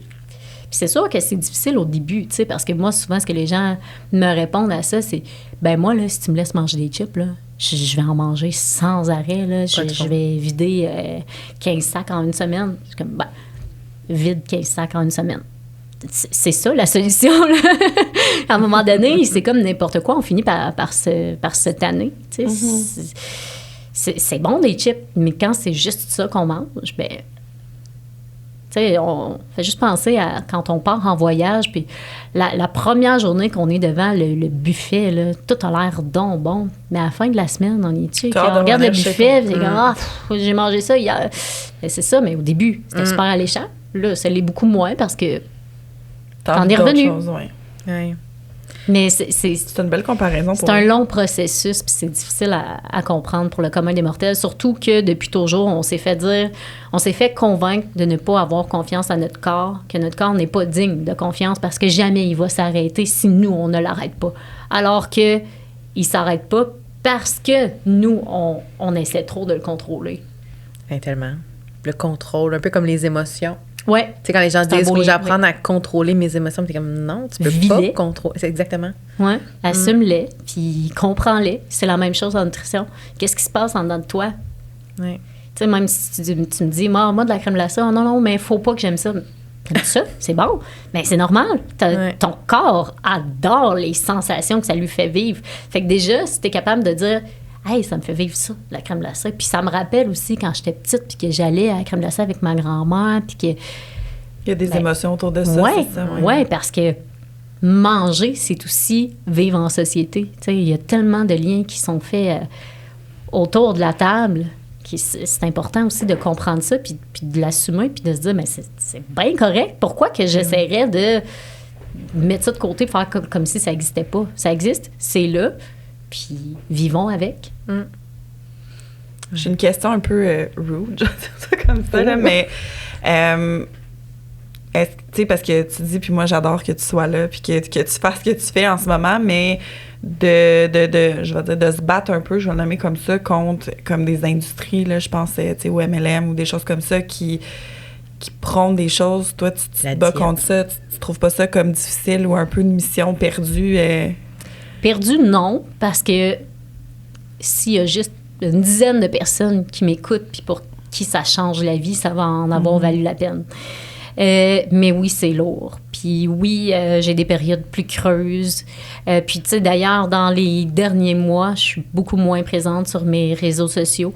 [SPEAKER 3] Puis c'est sûr que c'est difficile au début, tu sais, parce que moi, souvent, ce que les gens me répondent à ça, c'est, moi, là, si tu me laisses manger des chips, là, je vais en manger sans arrêt, là. Je vais vider 15 sacs en une semaine. Je suis comme, vide 15 sacs en une semaine. C'est ça, la solution, là. À un moment donné, c'est comme n'importe quoi. On finit par se tanner, tu sais. C'est bon, des chips, mais quand c'est juste ça qu'on mange, tu sais, on fait juste penser à quand on part en voyage, puis la première journée qu'on est devant le buffet, là, tout a l'air donc bon. Mais à la fin de la semaine, on est dessus, on regarde le buffet, c'est comme, j'ai mangé ça hier. C'est ça, mais au début, c'était super alléchant. Là, ça l'est beaucoup moins parce que t'en es revenu. Mais
[SPEAKER 1] c'est une belle comparaison.
[SPEAKER 3] C'est un long processus, puis c'est difficile à comprendre pour le commun des mortels. Surtout que depuis toujours, on s'est fait convaincre de ne pas avoir confiance à notre corps, que notre corps n'est pas digne de confiance parce que jamais il va s'arrêter si nous, on ne l'arrête pas. Alors que il s'arrête pas parce que nous, on essaie trop de le contrôler.
[SPEAKER 2] Tellement. Le contrôle, un peu comme les émotions.
[SPEAKER 3] Oui.
[SPEAKER 2] Tu sais, quand les gens disent qu'il faut que j'apprenne à contrôler mes émotions, t'es comme non, tu peux pas contrôler. C'est exactement.
[SPEAKER 3] Oui, assume-les, puis comprends-les. C'est la même chose en nutrition. Qu'est-ce qui se passe en dedans de toi?
[SPEAKER 2] Oui.
[SPEAKER 3] Tu sais, même si tu me dis, moi, de la crème glacée, non, mais il faut pas que j'aime ça. Ça, c'est bon. Mais c'est normal. Ton corps adore les sensations que ça lui fait vivre. Fait que déjà, si t'es capable de dire, hey, ça me fait vivre ça, la crème glacée. Puis ça me rappelle aussi quand j'étais petite, puis que j'allais à la crème glacée avec ma grand-mère, puis que...
[SPEAKER 1] Il y a des émotions autour de ça, c'est ça.
[SPEAKER 3] Oui, parce que manger, c'est aussi vivre en société. Tu sais, il y a tellement de liens qui sont faits autour de la table. C'est important aussi de comprendre ça, puis de l'assumer, puis de se dire, mais c'est bien correct. Pourquoi que j'essaierais de mettre ça de côté, de faire comme si ça n'existait pas? Ça existe, c'est là, puis vivons avec.
[SPEAKER 1] J'ai une question un peu rude, je vais dire ça comme ça, là, mais tu sais, parce que tu dis, puis moi j'adore que tu sois là, puis que tu fasses ce que tu fais en ce moment, mais je vais dire, de se battre un peu, je vais le nommer comme ça, contre comme des industries, là, je pense, tu sais, au MLM ou des choses comme ça qui prônent des choses. Toi, tu te bats contre ça, tu trouves pas ça comme difficile ou un peu une mission perdue?
[SPEAKER 3] Perdue, non, parce que s'il y a juste une dizaine de personnes qui m'écoutent, puis pour qui ça change la vie, ça va en avoir valu la peine. Mais oui, c'est lourd. Puis oui, j'ai des périodes plus creuses. Puis tu sais, d'ailleurs, dans les derniers mois, je suis beaucoup moins présente sur mes réseaux sociaux.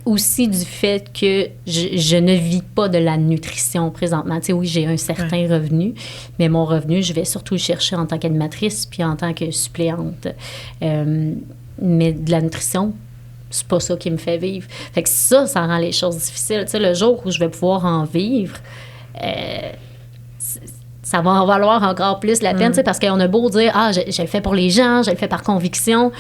[SPEAKER 3] Aussi du fait que je ne vis pas de la nutrition présentement. Tu sais, oui, j'ai un certain revenu, mais mon revenu, je vais surtout le chercher en tant qu'animatrice puis en tant que suppléante. Mais de la nutrition, c'est pas ça qui me fait vivre. Fait que ça rend les choses difficiles. Tu sais, le jour où je vais pouvoir en vivre, ça va en valoir encore plus la peine, tu sais, parce qu'on a beau dire, je le fais pour les gens, je le fais par conviction,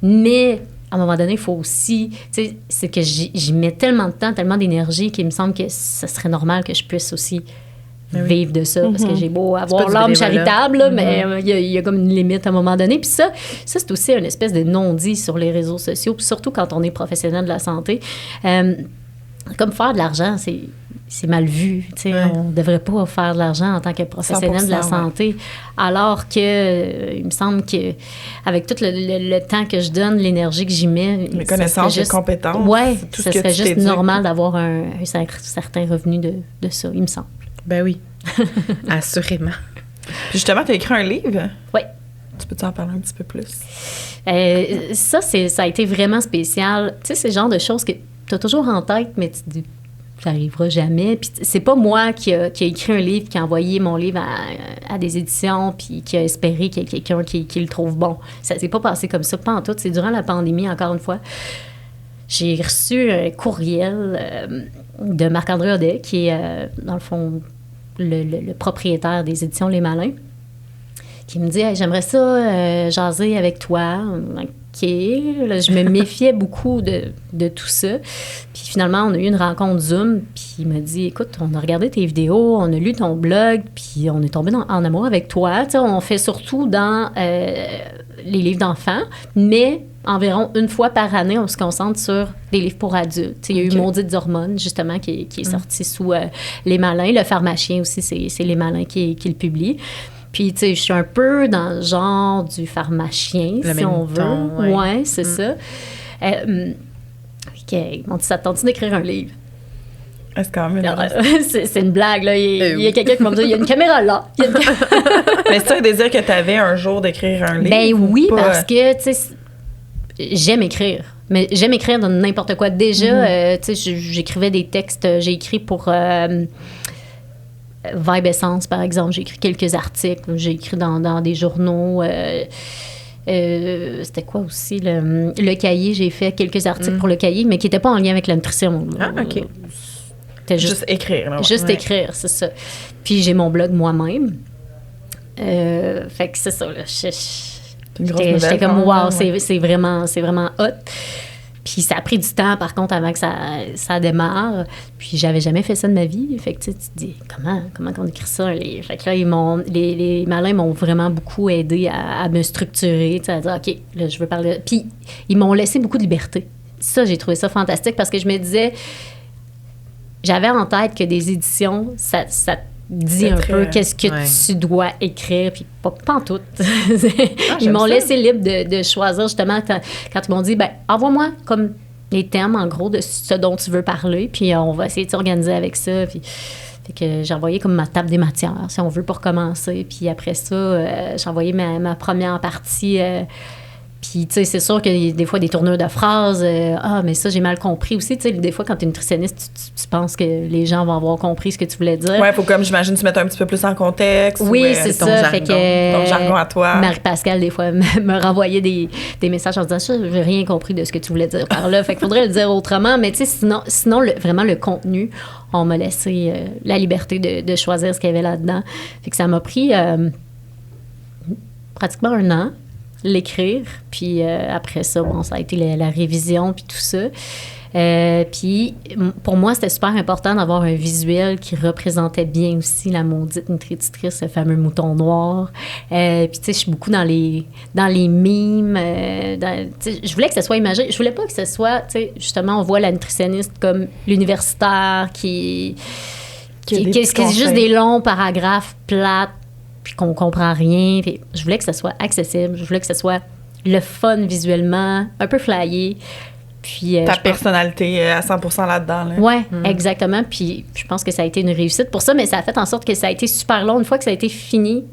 [SPEAKER 3] mais à un moment donné, il faut aussi, tu sais, c'est que j'y mets tellement de temps, tellement d'énergie qu'il me semble que ce serait normal que je puisse aussi vivre de ça, parce que j'ai beau avoir l'âme charitable, là, mais il y a comme une limite à un moment donné. Puis ça c'est aussi une espèce de non-dit sur les réseaux sociaux, puis surtout quand on est professionnel de la santé. Comme faire de l'argent, c'est mal vu. On ne devrait pas faire de l'argent en tant que professionnel de la santé. Alors que, il me semble qu'avec tout le temps que je donne, l'énergie que j'y mets...
[SPEAKER 1] Les connaissances, les compétences.
[SPEAKER 3] Oui, ce serait juste normal d'avoir un certain revenu de ça, il me semble.
[SPEAKER 2] Ben oui, assurément.
[SPEAKER 1] Puis justement, tu as écrit un livre.
[SPEAKER 3] Oui.
[SPEAKER 1] Tu peux t'en parler un petit peu plus?
[SPEAKER 3] Ça a été vraiment spécial. Tu sais, c'est le genre de choses que tu as toujours en tête, mais tu te dis, ça n'arrivera jamais. Puis c'est pas moi qui a écrit un livre, qui a envoyé mon livre à des éditions, puis qui a espéré qu'il y ait quelqu'un qui le trouve bon. Ça s'est pas passé comme ça, pas en tout. C'est durant la pandémie, encore une fois. J'ai reçu un courriel de Marc-André Audet, qui est, dans le fond, le propriétaire des éditions Les Malins, qui me dit hey, « J'aimerais ça jaser avec toi. » OK. Là, je me méfiais beaucoup de tout ça. Puis finalement, on a eu une rencontre Zoom, puis il m'a dit « Écoute, on a regardé tes vidéos, on a lu ton blog, puis on est tombé en amour avec toi. » Tu sais, on fait surtout dans les livres d'enfants, mais environ une fois par année, on se concentre sur des livres pour adultes. Tu sais, il y a eu Maudites hormones, justement, qui est sorti sous Les Malins. Le Pharmacien aussi, c'est Les Malins qui le publie. Puis, tu sais, je suis un peu dans le genre du pharmacien, si on veut. Ouais, c'est ça. OK. On dit, ça te tente d'écrire un livre?
[SPEAKER 1] C'est quand même
[SPEAKER 3] c'est une blague, là. Il y a quelqu'un qui m'a dit, il y a une caméra là.
[SPEAKER 1] Mais c'est ça le désir que tu avais un jour d'écrire un livre?
[SPEAKER 3] Ben oui, parce que, tu sais, j'aime écrire. Mais j'aime écrire dans n'importe quoi. Déjà, tu sais, j'écrivais des textes. J'ai écrit pour... Vibe Essence, par exemple. J'ai écrit quelques articles. J'ai écrit dans des journaux. C'était quoi aussi? Le Cahier. J'ai fait quelques articles pour Le Cahier, mais qui n'étaient pas en lien avec la nutrition.
[SPEAKER 1] Ah, OK. C'était juste écrire. Là,
[SPEAKER 3] juste écrire, c'est ça. Puis j'ai mon blog moi-même. Fait que c'est ça. Là. J'étais comme, wow, c'est vraiment hot. Puis ça a pris du temps, par contre, avant que ça démarre. Puis j'avais jamais fait ça de ma vie. Fait que tu te dis, comment on écrit ça, un livre? Fait que là, les Malins m'ont vraiment beaucoup aidé à me structurer, à dire, OK, là, je veux parler. Puis ils m'ont laissé beaucoup de liberté. Ça, j'ai trouvé ça fantastique parce que je me disais, j'avais en tête que des éditions, ça dit un peu qu'est-ce que tu dois écrire, puis pas en tout. Ils m'ont laissé libre de choisir, justement, quand ils m'ont dit, envoie-moi comme les thèmes, en gros, de ce dont tu veux parler, puis on va essayer de s'organiser avec ça. Puis, fait que j'ai envoyé comme ma table des matières, si on veut, pour commencer. Puis après ça, j'ai envoyé ma première partie... Puis, tu sais, c'est sûr qu'il y a des fois des tournures de phrases. Mais ça, j'ai mal compris aussi. Tu sais, des fois, quand tu es nutritionniste, tu penses que les gens vont avoir compris ce que tu voulais dire.
[SPEAKER 1] Ouais, il faut comme, j'imagine, tu mettes un petit peu plus en contexte.
[SPEAKER 3] Oui, c'est ça.
[SPEAKER 1] Jargon,
[SPEAKER 3] fait que,
[SPEAKER 1] ton jargon à toi.
[SPEAKER 3] Marie-Pascale, des fois, me renvoyait des messages en disant ça, j'ai rien compris de ce que tu voulais dire par là. Fait qu'il faudrait le dire autrement. Mais, tu sais, sinon vraiment, le contenu, on m'a laissé la liberté de choisir ce qu'il y avait là-dedans. Fait que ça m'a pris pratiquement 1 an. L'écrire, puis après ça, ça a été la révision, puis tout ça. Puis pour moi, c'était super important d'avoir un visuel qui représentait bien aussi la maudite nutritrice, le fameux mouton noir. Puis tu sais, je suis beaucoup dans les mimes. Je voulais que ce soit imagé. Je voulais pas que ce soit, tu sais, justement, on voit la nutritionniste comme l'universitaire qui est juste des longs paragraphes plates, puis qu'on comprend rien. Puis je voulais que ça soit accessible. Je voulais que ça soit le fun visuellement, un peu flyé. Puis,
[SPEAKER 1] ta personnalité à 100% là-dedans. Là.
[SPEAKER 3] Oui, exactement. Puis je pense que ça a été une réussite pour ça, mais ça a fait en sorte que ça a été super long. Une fois que ça a été fini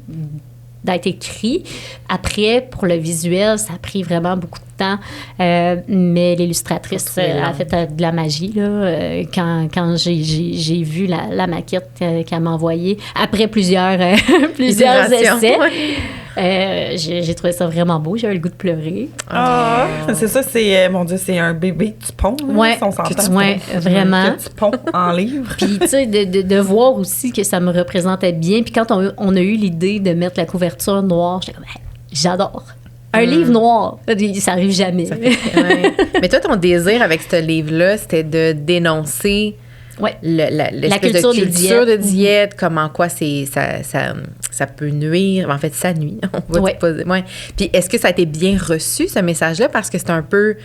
[SPEAKER 3] d'être écrit, après, pour le visuel, ça a pris vraiment beaucoup de temps. Mais l'illustratrice a fait de la magie, là, quand j'ai vu la maquette qu'elle m'a envoyée. Après plusieurs essais, j'ai trouvé ça vraiment beau. J'ai eu le goût de pleurer.
[SPEAKER 1] C'est ça, mon Dieu, c'est un bébé que tu ponds.
[SPEAKER 3] Oui, vraiment.
[SPEAKER 1] Que tu ponds en livre.
[SPEAKER 3] Puis, tu sais, de voir aussi que ça me représentait bien. Puis quand on a eu l'idée de mettre la couverture noire, j'étais comme, j'adore. Un livre noir, ça arrive jamais.
[SPEAKER 2] Mais toi, ton désir avec ce livre-là, c'était de dénoncer la culture de diète, comment quoi ça peut nuire. En fait, ça nuit. On va Puis est-ce que ça a été bien reçu, ce message-là? Parce que c'est un peu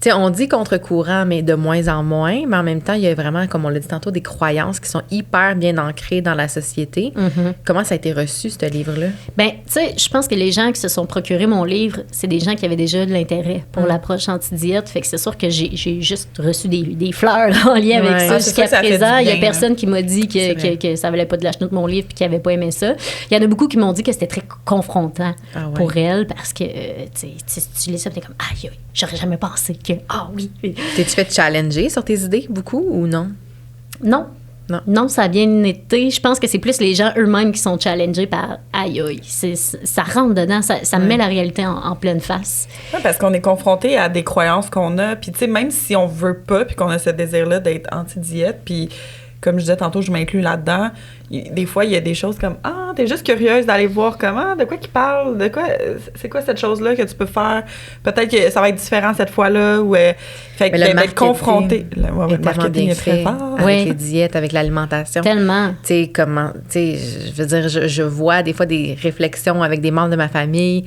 [SPEAKER 2] Tu sais, on dit contre-courant, mais de moins en moins. Mais en même temps, il y a vraiment, comme on l'a dit tantôt, des croyances qui sont hyper bien ancrées dans la société. Comment ça a été reçu, ce livre-là?
[SPEAKER 3] Bien, tu sais, je pense que les gens qui se sont procurés mon livre, c'est des gens qui avaient déjà de l'intérêt pour l'approche anti-diète. Fait que c'est sûr que j'ai juste reçu des fleurs en lien avec ça. Jusqu'à présent, il n'y a personne qui m'a dit que ça valait pas de la chenoute mon livre puis qui n'avait pas aimé ça. Il y en a beaucoup qui m'ont dit que c'était très confrontant pour elles parce que, tu sais, si tu lis ça, t'es comme, aïe, j'aurais jamais pensé que, oui.
[SPEAKER 2] T'es-tu fait challenger sur tes idées, beaucoup, ou non?
[SPEAKER 3] Non, ça a bien été. Je pense que c'est plus les gens eux-mêmes qui sont challengés par aïe. Ça rentre dedans, ça met la réalité en pleine face.
[SPEAKER 1] Oui, parce qu'on est confronté à des croyances qu'on a. Puis, tu sais, même si on veut pas, puis qu'on a ce désir-là d'être anti-diète, puis comme je disais tantôt, je m'inclus là-dedans. Des fois, il y a des choses comme t'es juste curieuse d'aller voir de quoi qu'ils parlent, c'est quoi cette chose-là que tu peux faire. Peut-être que ça va être différent cette fois-là. Ou, fait que d'être confronté. Le marketing est très fort.
[SPEAKER 2] Avec les diètes, avec l'alimentation.
[SPEAKER 3] Tellement.
[SPEAKER 2] Tu sais, je veux dire, je vois des fois des réflexions avec des membres de ma famille.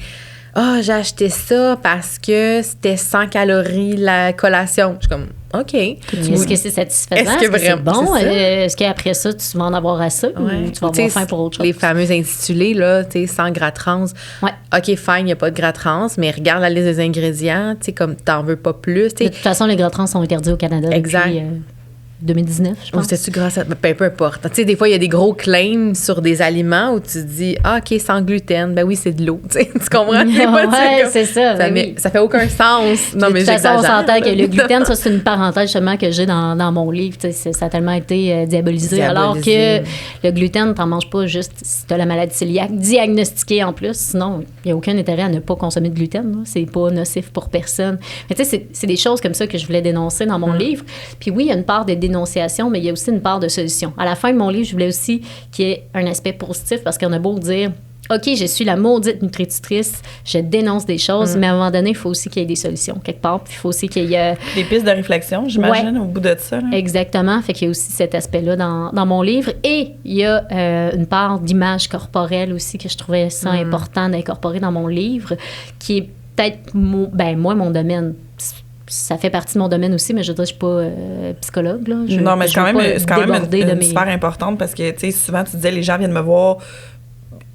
[SPEAKER 2] J'ai acheté ça parce que c'était 100 calories la collation. Je suis comme, OK.
[SPEAKER 3] Est-ce que c'est satisfaisant? Est-ce que c'est bon? Est-ce qu'après ça, tu vas en avoir assez ou tu vas avoir faim pour autre chose?
[SPEAKER 2] Les fameux intitulés, là, tu sais, sans gras trans.
[SPEAKER 3] Ouais.
[SPEAKER 2] OK, fine, il n'y a pas de gras trans, mais regarde la liste des ingrédients, tu sais, comme t'en veux pas plus.
[SPEAKER 3] De toute façon, les gras trans sont interdits au Canada depuis 2019, je pense.
[SPEAKER 2] C'était-tu grâce à... peu importe. Tu sais, des fois, il y a des gros claims sur des aliments où tu te dis, OK, sans gluten. Ben oui, c'est de l'eau. Tu comprends?
[SPEAKER 3] Oui, c'est ça.
[SPEAKER 2] Ça fait aucun sens. Non, mais
[SPEAKER 3] de toute façon, on s'entend que le gluten, ça, c'est une parenthèse justement que j'ai dans mon livre. Ça a tellement été diabolisé. Alors que le gluten, t'en manges pas juste si t'as la maladie cœliaque diagnostiquée en plus. Sinon, il n'y a aucun intérêt à ne pas consommer de gluten. Là. C'est pas nocif pour personne. Mais tu sais, c'est des choses comme ça que je voulais dénoncer dans mon livre. Puis oui, il y a une part de dénonciation, mais il y a aussi une part de solution. À la fin de mon livre, je voulais aussi qu'il y ait un aspect positif parce qu'on a beau dire OK, je suis la maudite nutritrice, je dénonce des choses, mais à un moment donné, il faut aussi qu'il y ait des solutions quelque part. Puis il faut aussi qu'il y ait...
[SPEAKER 1] Des pistes de réflexion, j'imagine, au bout de ça. Là.
[SPEAKER 3] Exactement. Fait qu'il y a aussi cet aspect-là dans mon livre. Et il y a une part d'image corporelle aussi que je trouvais ça important d'incorporer dans mon livre, qui est peut-être, moi, mon domaine. Ça fait partie de mon domaine aussi, mais je veux dire, je suis pas psychologue. Là.
[SPEAKER 1] Non, mais c'est quand même une super importante parce que, tu sais, souvent, tu disais, les gens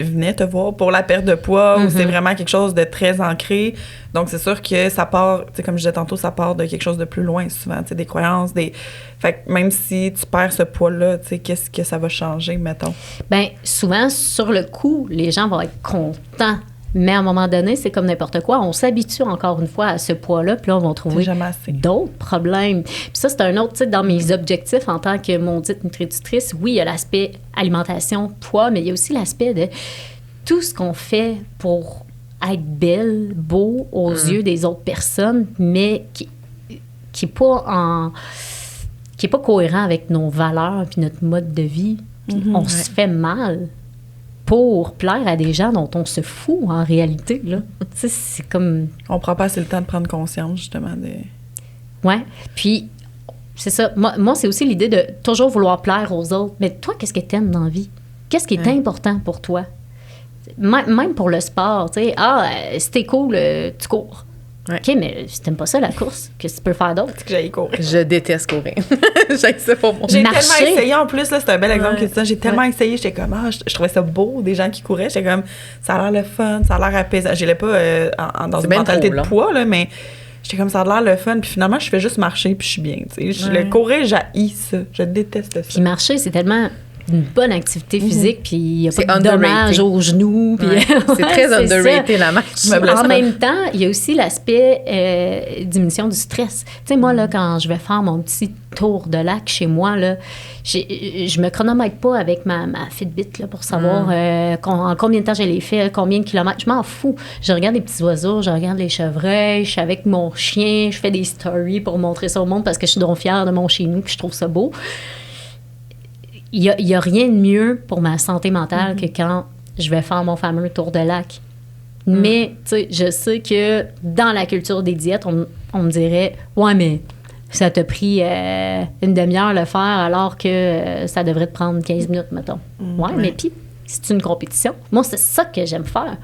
[SPEAKER 1] venaient te voir pour la perte de poids ou c'est vraiment quelque chose de très ancré. Donc, c'est sûr que ça part, tu sais, comme je disais tantôt, ça part de quelque chose de plus loin souvent, tu sais, des croyances, Fait que même si tu perds ce poids-là, tu sais, qu'est-ce que ça va changer, mettons? Bien,
[SPEAKER 3] souvent, sur le coup, les gens vont être contents. Mais à un moment donné, c'est comme n'importe quoi. On s'habitue encore une fois à ce poids-là, puis là, on va trouver d'autres problèmes. Puis ça, c'est un autre, tu sais, dans mes objectifs en tant que maudite nutritrice. Oui, il y a l'aspect alimentation, poids, mais il y a aussi l'aspect de tout ce qu'on fait pour être belle, beau aux yeux des autres personnes, mais qui est pas cohérent avec nos valeurs puis notre mode de vie. On se fait mal pour plaire à des gens dont on se fout en réalité, là. Tu sais, c'est comme...
[SPEAKER 1] On prend pas assez le temps de prendre conscience, justement,
[SPEAKER 3] Ouais. Puis, c'est ça. Moi, c'est aussi l'idée de toujours vouloir plaire aux autres. Mais toi, qu'est-ce que t'aimes dans la vie? Qu'est-ce qui est important pour toi? Même pour le sport, tu sais. Si t'es cool, tu cours. Ouais. OK, mais si t'aimes pas ça, la course, qu'est-ce que tu peux faire d'autre?
[SPEAKER 1] C'est que j'aille courir.
[SPEAKER 2] Je déteste courir. J'aime ça pour moi.
[SPEAKER 1] J'ai tellement essayé, en plus, là, c'est un bel exemple que tu dis. J'ai tellement essayé, j'étais comme, je trouvais ça beau, des gens qui couraient. J'étais comme, ça a l'air le fun, ça a l'air apaisant. Je l'ai pas dans une mentalité de poids, là, mais j'étais comme, ça a l'air le fun. Puis finalement, je fais juste marcher, puis je suis bien. Tu sais. Le courir, j'haïs ça. Je déteste ça.
[SPEAKER 3] Puis marcher, c'est tellement une bonne activité physique, puis il n'y a pas de dommage aux genoux. Puis
[SPEAKER 2] c'est très underrated, la marche.
[SPEAKER 3] En même temps, il y a aussi l'aspect diminution du stress. Tu sais, moi, là, quand je vais faire mon petit tour de lac chez moi, là, je me chronomètre pas avec ma Fitbit là, pour savoir en combien de temps je l'ai fait, combien de kilomètres. Je m'en fous. Je regarde les petits oiseaux, je regarde les chevreuils, je suis avec mon chien, je fais des stories pour montrer ça au monde parce que je suis donc fière de mon chez nous puis je trouve ça beau. Il y a rien de mieux pour ma santé mentale que quand je vais faire mon fameux tour de lac. Mais, tu sais, je sais que dans la culture des diètes, on me dirait « Ouais, mais ça t'a pris une demi-heure le faire alors que ça devrait te prendre 15 minutes, mettons. » Ouais, mais puis, c'est une compétition. Moi, c'est ça que j'aime faire.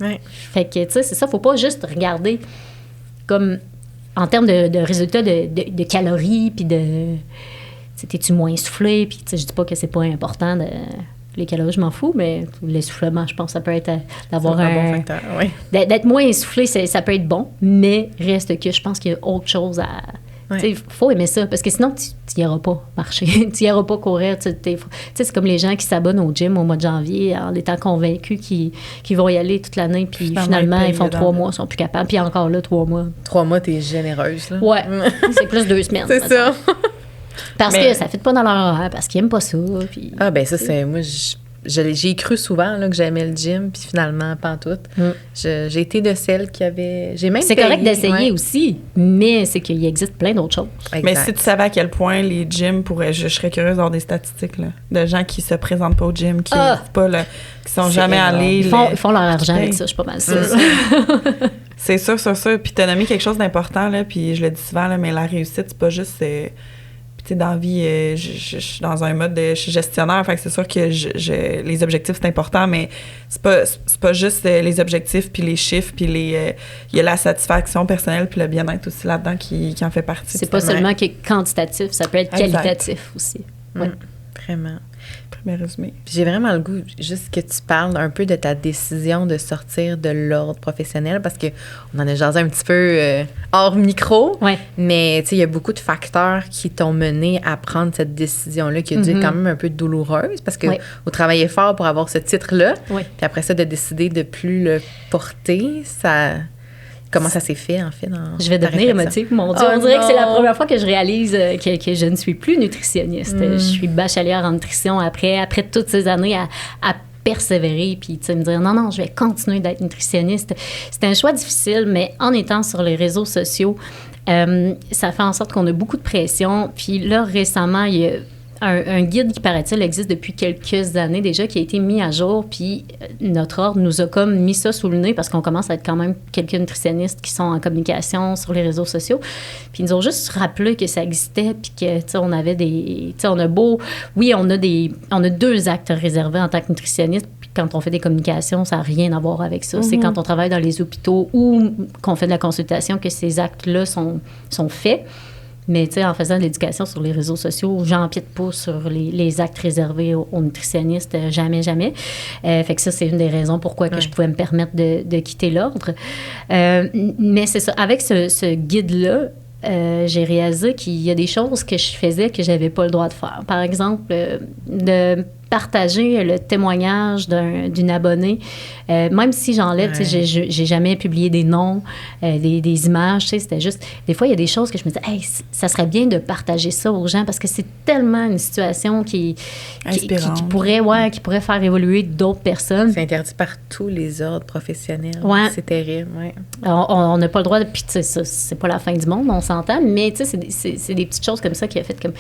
[SPEAKER 2] Ouais.
[SPEAKER 3] Fait que, tu sais, c'est ça. Faut pas juste regarder comme en termes de résultats de calories, puis t'es-tu moins essoufflé, puis je dis pas que c'est pas important, les calories, je m'en fous, mais l'essoufflement, je pense que ça peut être d'avoir
[SPEAKER 2] un bon facteur, oui.
[SPEAKER 3] D'être moins essoufflé, ça peut être bon, mais reste que je pense qu'il y a autre chose à... Il faut aimer ça, parce que sinon, tu n'iras pas marcher, tu n'iras pas courir. C'est comme les gens qui s'abonnent au gym au mois de janvier en étant convaincus qu'ils vont y aller toute l'année, puis finalement, ils font 3 mois, ils sont plus capables. Puis encore là, 3 mois.
[SPEAKER 2] 3 mois, t'es généreuse, là.
[SPEAKER 3] Ouais, c'est plus 2 semaines.
[SPEAKER 2] C'est ça.
[SPEAKER 3] Parce que ça ne fit pas dans leur horaire, parce qu'ils n'aiment pas ça. Puis,
[SPEAKER 2] ça, c'est... Moi, j'ai cru souvent là, que j'aimais le gym, puis finalement, pas en tout. J'ai été de celles qui avaient... J'ai même
[SPEAKER 3] c'est correct d'essayer aussi, mais c'est qu'il existe plein d'autres choses.
[SPEAKER 1] Exact. Mais si tu savais à quel point les gyms pourraient... Je serais curieuse d'avoir des statistiques là, de gens qui se présentent pas au gym, qui pas là, qui sont jamais allés.
[SPEAKER 3] Ils font leur argent avec ça, je suis pas mal sûre.
[SPEAKER 1] C'est sûr. Puis tu as nommé quelque chose d'important, là, puis je le dis souvent, là, mais la réussite, c'est pas juste... dans la vie, je suis dans un mode je suis gestionnaire, fait que c'est sûr que les objectifs, c'est important, mais c'est pas juste les objectifs puis les chiffres, puis il y a la satisfaction personnelle puis le bien-être aussi là-dedans qui en fait partie.
[SPEAKER 3] C'est pas seulement quantitatif, ça peut être qualitatif aussi.
[SPEAKER 2] Oui. Vraiment.
[SPEAKER 1] Très bien résumé.
[SPEAKER 2] Puis j'ai vraiment le goût juste que tu parles un peu de ta décision de sortir de l'ordre professionnel, parce qu'on en a jasé un petit peu hors micro, mais tu sais, il y a beaucoup de facteurs qui t'ont mené à prendre cette décision-là qui a dû être quand même un peu douloureuse, parce que vous travaillez fort pour avoir ce titre-là, puis après ça, de décider de plus le porter, ça... Comment ça s'est fait, en fait?
[SPEAKER 3] Je vais devenir émotive, mon Dieu. On dirait que c'est la première fois que je réalise que je ne suis plus nutritionniste. Je suis bachelière en nutrition après toutes ces années à persévérer, puis me dire non, je vais continuer d'être nutritionniste. C'était un choix difficile, mais en étant sur les réseaux sociaux, ça fait en sorte qu'on a beaucoup de pression. Puis là, récemment, il y a un guide qui, paraît-il, existe depuis quelques années déjà, qui a été mis à jour, puis notre ordre nous a comme mis ça sous le nez, parce qu'on commence à être quand même quelques nutritionnistes qui sont en communication sur les réseaux sociaux. Puis ils nous ont juste rappelé que ça existait, puis que, tu sais, on avait des... Tu sais, on a beau... Oui, on a 2 actes réservés en tant que nutritionniste, puis quand on fait des communications, ça n'a rien à voir avec ça. C'est quand on travaille dans les hôpitaux ou qu'on fait de la consultation que ces actes-là sont faits. Mais tu sais, en faisant de l'éducation sur les réseaux sociaux, j'empiète pas sur les actes réservés aux nutritionnistes, jamais. Fait que ça, c'est une des raisons pourquoi que je pouvais me permettre de quitter l'ordre. Mais c'est ça, avec ce guide-là, j'ai réalisé qu'il y a des choses que je faisais que j'avais pas le droit de faire. Par exemple, de partager le témoignage d'une abonnée, même si j'enlève, tu sais, j'ai jamais publié des noms, des images, tu sais, c'était juste... Des fois, il y a des choses que je me disais, hey, ça serait bien de partager ça aux gens, parce que c'est tellement une situation qui pourrait faire évoluer d'autres personnes.
[SPEAKER 2] C'est interdit par tous les ordres professionnels. C'est terrible,
[SPEAKER 3] On n'a pas le droit de... Puis, tu sais, ça, c'est pas la fin du monde, on s'entend, mais tu sais, c'est des petites choses comme ça qui a fait comme...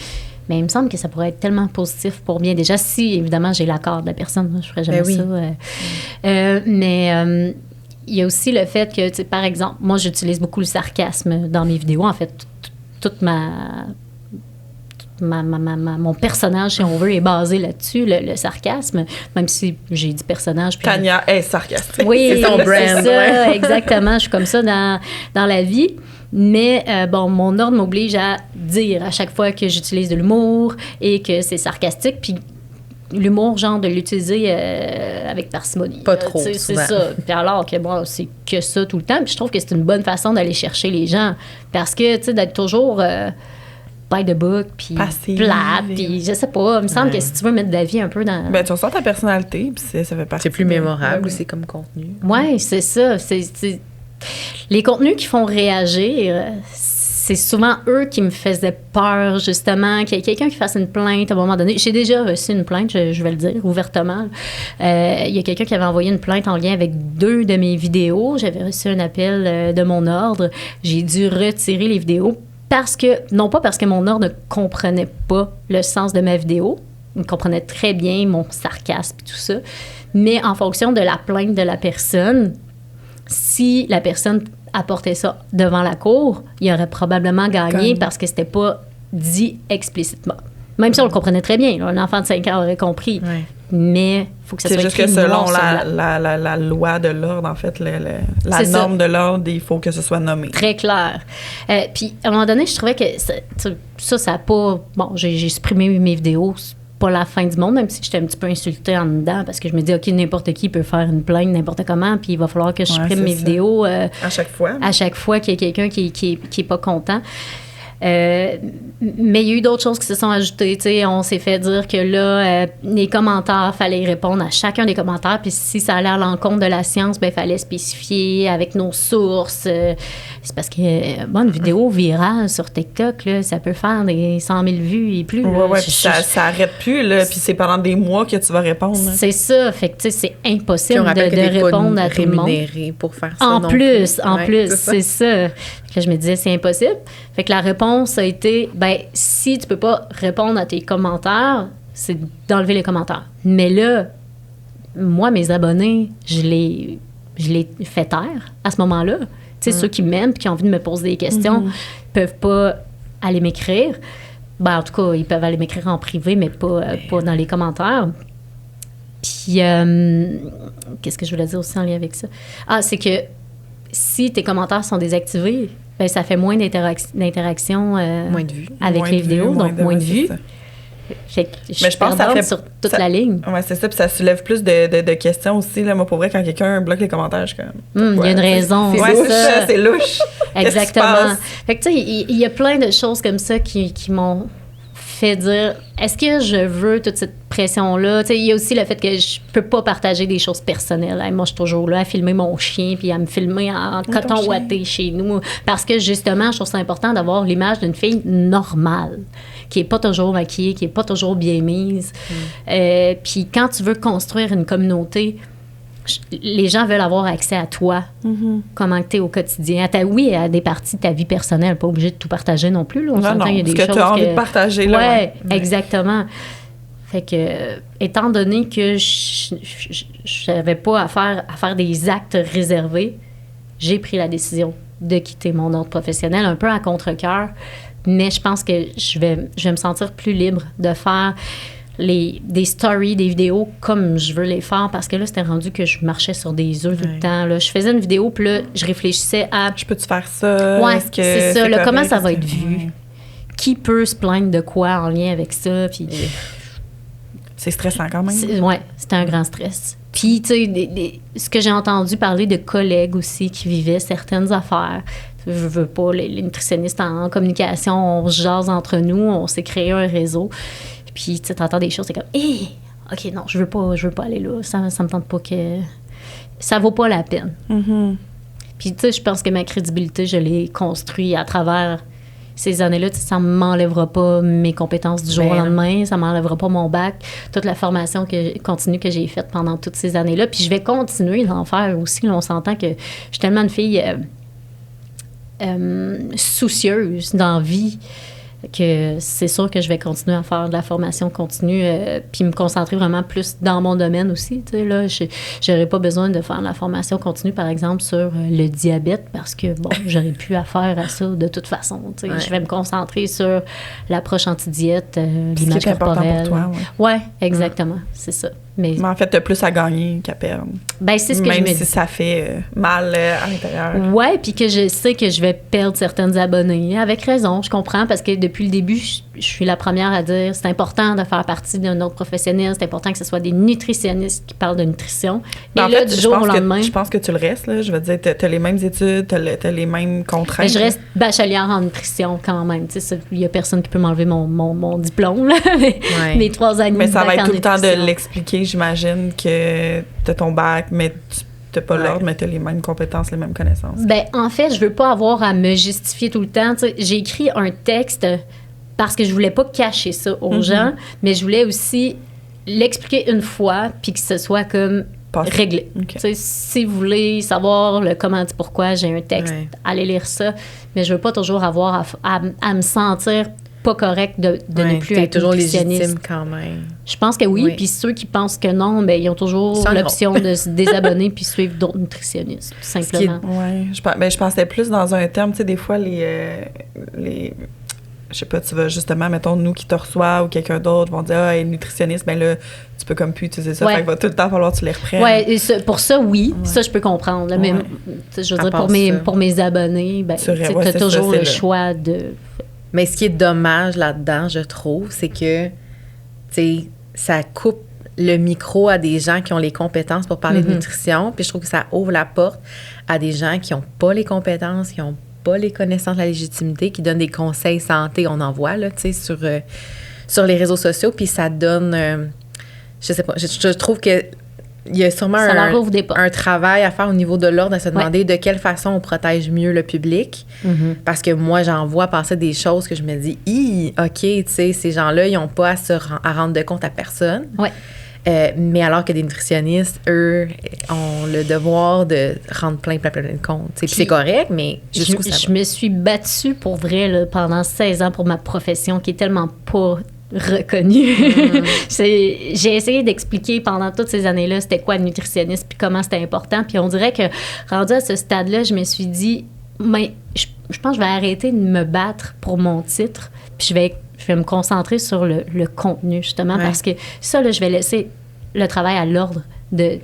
[SPEAKER 3] Mais il me semble que ça pourrait être tellement positif pour bien. Déjà, si, évidemment, j'ai l'accord de la personne, je ne ferais jamais ça. Mais il y a aussi le fait que, tu sais, par exemple, moi, j'utilise beaucoup le sarcasme dans mes vidéos. En fait, toute mon personnage, si on veut, est basé là-dessus, le sarcasme, même si j'ai dit personnage. Puis
[SPEAKER 1] Tania est sarcastique.
[SPEAKER 3] Oui,
[SPEAKER 2] c'est ton brand.
[SPEAKER 3] C'est ça, exactement. Je suis comme ça dans la vie. Mais, mon ordre m'oblige à dire à chaque fois que j'utilise de l'humour et que c'est sarcastique, puis l'humour, genre, de l'utiliser avec parcimonie.
[SPEAKER 2] Pas trop,
[SPEAKER 3] c'est ça. Puis alors que, c'est que ça tout le temps. Puis je trouve que c'est une bonne façon d'aller chercher les gens. Parce que, tu sais, d'être toujours... by the book, puis plate, puis je sais pas. Il me semble que si tu veux mettre de la vie un peu dans...
[SPEAKER 1] tu ressens ta personnalité, puis ça fait partie...
[SPEAKER 2] C'est plus mémorable aussi comme contenu.
[SPEAKER 3] Oui, c'est ça. Les contenus qui font réagir, c'est souvent eux qui me faisaient peur, justement, qu'il y ait quelqu'un qui fasse une plainte à un moment donné. J'ai déjà reçu une plainte, je vais le dire ouvertement. Il y a quelqu'un qui avait envoyé une plainte en lien avec 2 de mes vidéos. J'avais reçu un appel de mon ordre. J'ai dû retirer les vidéos non pas parce que mon ordre ne comprenait pas le sens de ma vidéo, il comprenait très bien mon sarcasme et tout ça, mais en fonction de la plainte de la personne, si la personne apportait ça devant la cour, il aurait probablement gagné parce que c'était pas dit explicitement. Même si on le comprenait très bien, là, un enfant de 5 ans aurait compris. Mais faut que ça
[SPEAKER 1] c'est
[SPEAKER 3] soit
[SPEAKER 1] juste
[SPEAKER 3] écrit
[SPEAKER 1] que selon
[SPEAKER 3] noir sur blanc.
[SPEAKER 1] la loi de l'ordre, en fait, la
[SPEAKER 3] C'est
[SPEAKER 1] norme de l'ordre, il faut que ce soit nommé.
[SPEAKER 3] Très clair. Puis, à un moment donné, je trouvais que ça n'a pas... Bon, j'ai supprimé mes vidéos. C'est pas la fin du monde, même si j'étais un petit peu insultée en dedans, parce que je me dis, OK, n'importe qui peut faire une plainte n'importe comment, puis il va falloir que je supprime mes vidéos...
[SPEAKER 1] à chaque fois.
[SPEAKER 3] À chaque fois qu'il y a quelqu'un qui est pas content. Mais il y a eu d'autres choses qui se sont ajoutées. T'sais, on s'est fait dire que là, les commentaires, il fallait répondre à chacun des commentaires. Puis si ça allait à l'encontre de la science, il fallait spécifier avec nos sources. C'est parce que une vidéo virale sur TikTok, là, ça peut faire des 100 000 vues et plus.
[SPEAKER 1] Oui, puis ça n'arrête plus. Là, puis c'est pendant des mois que tu vas répondre. Là.
[SPEAKER 3] C'est ça. Fait que c'est impossible de répondre à tout le monde.
[SPEAKER 2] Pour faire ça.
[SPEAKER 3] En plus, c'est ça. Là, je me disais, c'est impossible. Fait que la réponse a été, si tu peux pas répondre à tes commentaires, c'est d'enlever les commentaires. Mais là, moi, mes abonnés, je les fait taire à ce moment-là. Tu sais, ceux qui m'aiment et qui ont envie de me poser des questions peuvent pas aller m'écrire. En tout cas, ils peuvent aller m'écrire en privé, mais pas dans les commentaires. Puis, qu'est-ce que je voulais dire aussi en lien avec ça? C'est que si tes commentaires sont désactivés, ça fait moins d'interaction
[SPEAKER 2] moins de vues.
[SPEAKER 3] avec les vidéos, donc moins de vues. Fait que je pense que ça fait sur toute la ligne.
[SPEAKER 1] Oui, c'est ça. Puis ça soulève plus de questions aussi. Là. Moi, pour vrai, quand quelqu'un bloque les commentaires, je suis comme...
[SPEAKER 3] Il y a une raison.
[SPEAKER 1] C'est ça, c'est louche.
[SPEAKER 3] Exactement. Fait que tu sais, il y a plein de choses comme ça qui m'ont fait dire, est-ce que je veux toute cette pression-là? Il y a aussi le fait que je peux pas partager des choses personnelles. Moi, je suis toujours là à filmer mon chien puis à me filmer en coton ouaté chez nous. Parce que, justement, je trouve ça important d'avoir l'image d'une fille normale, qui est pas toujours maquillée, qui est pas toujours bien mise. Puis quand tu veux construire une communauté, les gens veulent avoir accès à toi, comment tu es au quotidien. À des parties de ta vie personnelle, pas obligé de tout partager non plus. Là. On s'entend, il y a des choses
[SPEAKER 1] que tu as envie de partager. Là,
[SPEAKER 3] ouais, exactement. Fait que, étant donné que je n'avais pas à faire des actes réservés, j'ai pris la décision de quitter mon ordre professionnel, un peu à contre-cœur, mais je pense que je vais me sentir plus libre de faire des stories, des vidéos comme je veux les faire, parce que là, c'était rendu que je marchais sur des œufs tout le temps. Là. Je faisais une vidéo, puis là, je réfléchissais à...
[SPEAKER 1] Je peux-tu faire ça?
[SPEAKER 3] Ouais, c'est ça. Là, comment ça va être vu? Qui peut se plaindre de quoi en lien avec ça? Puis...
[SPEAKER 1] C'est stressant quand même.
[SPEAKER 3] Oui, c'était un grand stress. Puis, tu sais, ce que j'ai entendu parler de collègues aussi qui vivaient certaines affaires. Je veux pas, les nutritionnistes en communication, on se jase entre nous, on s'est créé un réseau. Puis, tu entends des choses, c'est comme, OK, non, je veux pas aller là. Ça me tente pas que... Ça vaut pas la peine. Puis, tu sais, je pense que ma crédibilité, je l'ai construite à travers ces années-là. Ça ne m'enlèvera pas mes compétences du jour au lendemain. Ça ne m'enlèvera pas mon bac. Toute la formation continue que j'ai faite pendant toutes ces années-là. Puis, je vais continuer d'en faire aussi. Là, on s'entend que je suis tellement une fille soucieuse dans la vie que c'est sûr que je vais continuer à faire de la formation continue puis me concentrer vraiment plus dans mon domaine aussi. Tu sais, là, je n'aurais pas besoin de faire de la formation continue, par exemple, sur le diabète parce que, bon, j'aurais plus affaire à ça de toute façon. Tu sais. Je vais me concentrer sur l'approche anti-diète, l'image corporelle.
[SPEAKER 1] Pour toi,
[SPEAKER 3] ouais, exactement. C'est ça. Mais
[SPEAKER 1] en fait, tu as plus à gagner qu'à perdre.
[SPEAKER 3] Ben, c'est ce que je me dis.
[SPEAKER 1] Même si ça fait mal à l'intérieur.
[SPEAKER 3] Oui, puis que je sais que je vais perdre certaines abonnés. Avec raison, je comprends, parce que depuis le début, je suis la première à dire c'est important de faire partie d'un autre professionnel, c'est important que ce soit des nutritionnistes qui parlent de nutrition. Et
[SPEAKER 1] en
[SPEAKER 3] là,
[SPEAKER 1] fait,
[SPEAKER 3] du jour au lendemain...
[SPEAKER 1] Je pense que tu le restes, là. Je veux dire, tu as les mêmes études, tu as les mêmes contraintes.
[SPEAKER 3] Mais je reste bachelière en nutrition quand même. Il n'y a personne qui peut m'enlever mon diplôme, là. Mes 3 années.
[SPEAKER 1] Mais ça va être tout le temps de l'expliquer. J'imagine que tu as ton bac, mais tu n'as pas l'ordre, mais tu as les mêmes compétences, les mêmes connaissances.
[SPEAKER 3] Ben, en fait, je veux pas avoir à me justifier tout le temps. T'sais, j'ai écrit un texte parce que je voulais pas cacher ça aux gens, mais je voulais aussi l'expliquer une fois puis que ce soit comme réglé. Okay. Si vous voulez savoir le comment dit pourquoi, j'ai un texte, allez lire ça. Mais je veux pas toujours avoir à me sentir pas correct de ne plus être
[SPEAKER 2] toujours
[SPEAKER 3] nutritionniste.
[SPEAKER 2] Légitime quand même.
[SPEAKER 3] Je pense que oui. Puis ceux qui pensent que non, ben ils ont toujours l'option de se désabonner puis suivre d'autres nutritionnistes, tout simplement.
[SPEAKER 1] Oui, je pensais plus dans un terme, tu sais, des fois, je je sais pas, tu vas justement, mettons, nous qui te reçoit ou quelqu'un d'autre vont dire, elle est nutritionniste, ben là, tu peux comme plus utiliser ça. Fait qu'il va tout le temps falloir que tu les reprennes.
[SPEAKER 3] Oui, pour ça, oui. Ouais. Ça, je peux comprendre. Là, mais je veux dire, pour mes abonnés, ben, tu as toujours le choix de...
[SPEAKER 2] Mais ce qui est dommage là-dedans, je trouve, c'est que, tu sais, ça coupe le micro à des gens qui ont les compétences pour parler de nutrition. Puis je trouve que ça ouvre la porte à des gens qui n'ont pas les compétences, qui n'ont pas les connaissances de la légitimité, qui donnent des conseils santé, on en voit, là, tu sais, sur les réseaux sociaux. Puis ça donne, je sais pas, je trouve que il y a sûrement un travail à faire au niveau de l'ordre, à se demander de quelle façon on protège mieux le public. Parce que moi, j'en vois passer des choses que je me dis, OK, tu sais, ces gens-là, ils n'ont pas à rendre de compte à personne.
[SPEAKER 3] Ouais.
[SPEAKER 2] Mais alors que des nutritionnistes, eux, ont le devoir de rendre plein de comptes. Puis c'est correct, mais
[SPEAKER 3] je me suis battue pour vrai là, pendant 16 ans pour ma profession qui est tellement pas reconnue. J'ai essayé d'expliquer pendant toutes ces années-là c'était quoi le nutritionniste puis comment c'était important. Puis on dirait que rendu à ce stade-là, je me suis dit, mais je pense que je vais arrêter de me battre pour mon titre puis je vais me concentrer sur le contenu, justement, parce que ça, là, je vais laisser le travail à l'ordre de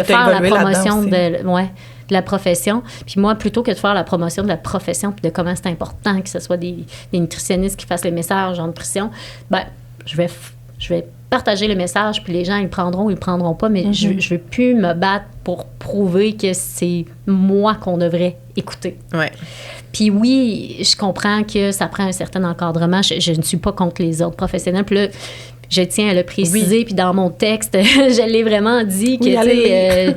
[SPEAKER 3] faire la promotion de la profession. Puis moi, plutôt que de faire la promotion de la profession puis de comment c'est important que ce soit des nutritionnistes qui fassent les messages en nutrition, ben je vais partager le message, puis les gens, ils le prendront ou ils le prendront pas, mais je veux plus me battre pour prouver que c'est moi qu'on devrait écouter.
[SPEAKER 2] Ouais.
[SPEAKER 3] Puis oui, je comprends que ça prend un certain encadrement. Je ne suis pas contre les ordres professionnels. Puis là, je tiens à le préciser. Puis dans mon texte, je l'ai vraiment dit que,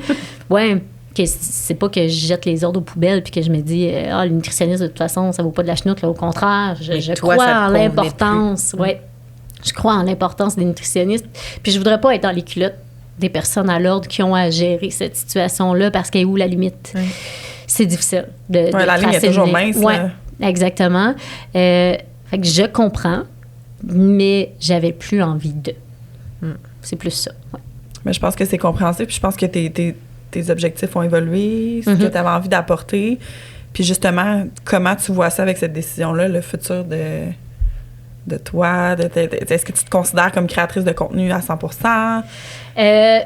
[SPEAKER 3] que c'est pas que je jette les ordres aux poubelles puis que je me dis, le nutritionniste, de toute façon, ça vaut pas de la chenoute. Là. Au contraire, je crois en l'importance. Ouais. Je crois en l'importance des nutritionnistes. Puis je voudrais pas être dans les culottes des personnes à l'ordre qui ont à gérer cette situation-là parce qu'elle est où la limite? Oui. C'est difficile de
[SPEAKER 1] la ligne est toujours mince.
[SPEAKER 3] Oui, exactement. Fait que je comprends, mais j'avais plus envie de. C'est plus ça. Ouais.
[SPEAKER 1] Mais je pense que c'est compréhensible. Puis je pense que tes objectifs ont évolué, ce que tu avais envie d'apporter. Puis justement, comment tu vois ça avec cette décision-là, le futur de toi? Est-ce que tu te considères comme créatrice de contenu à 100%?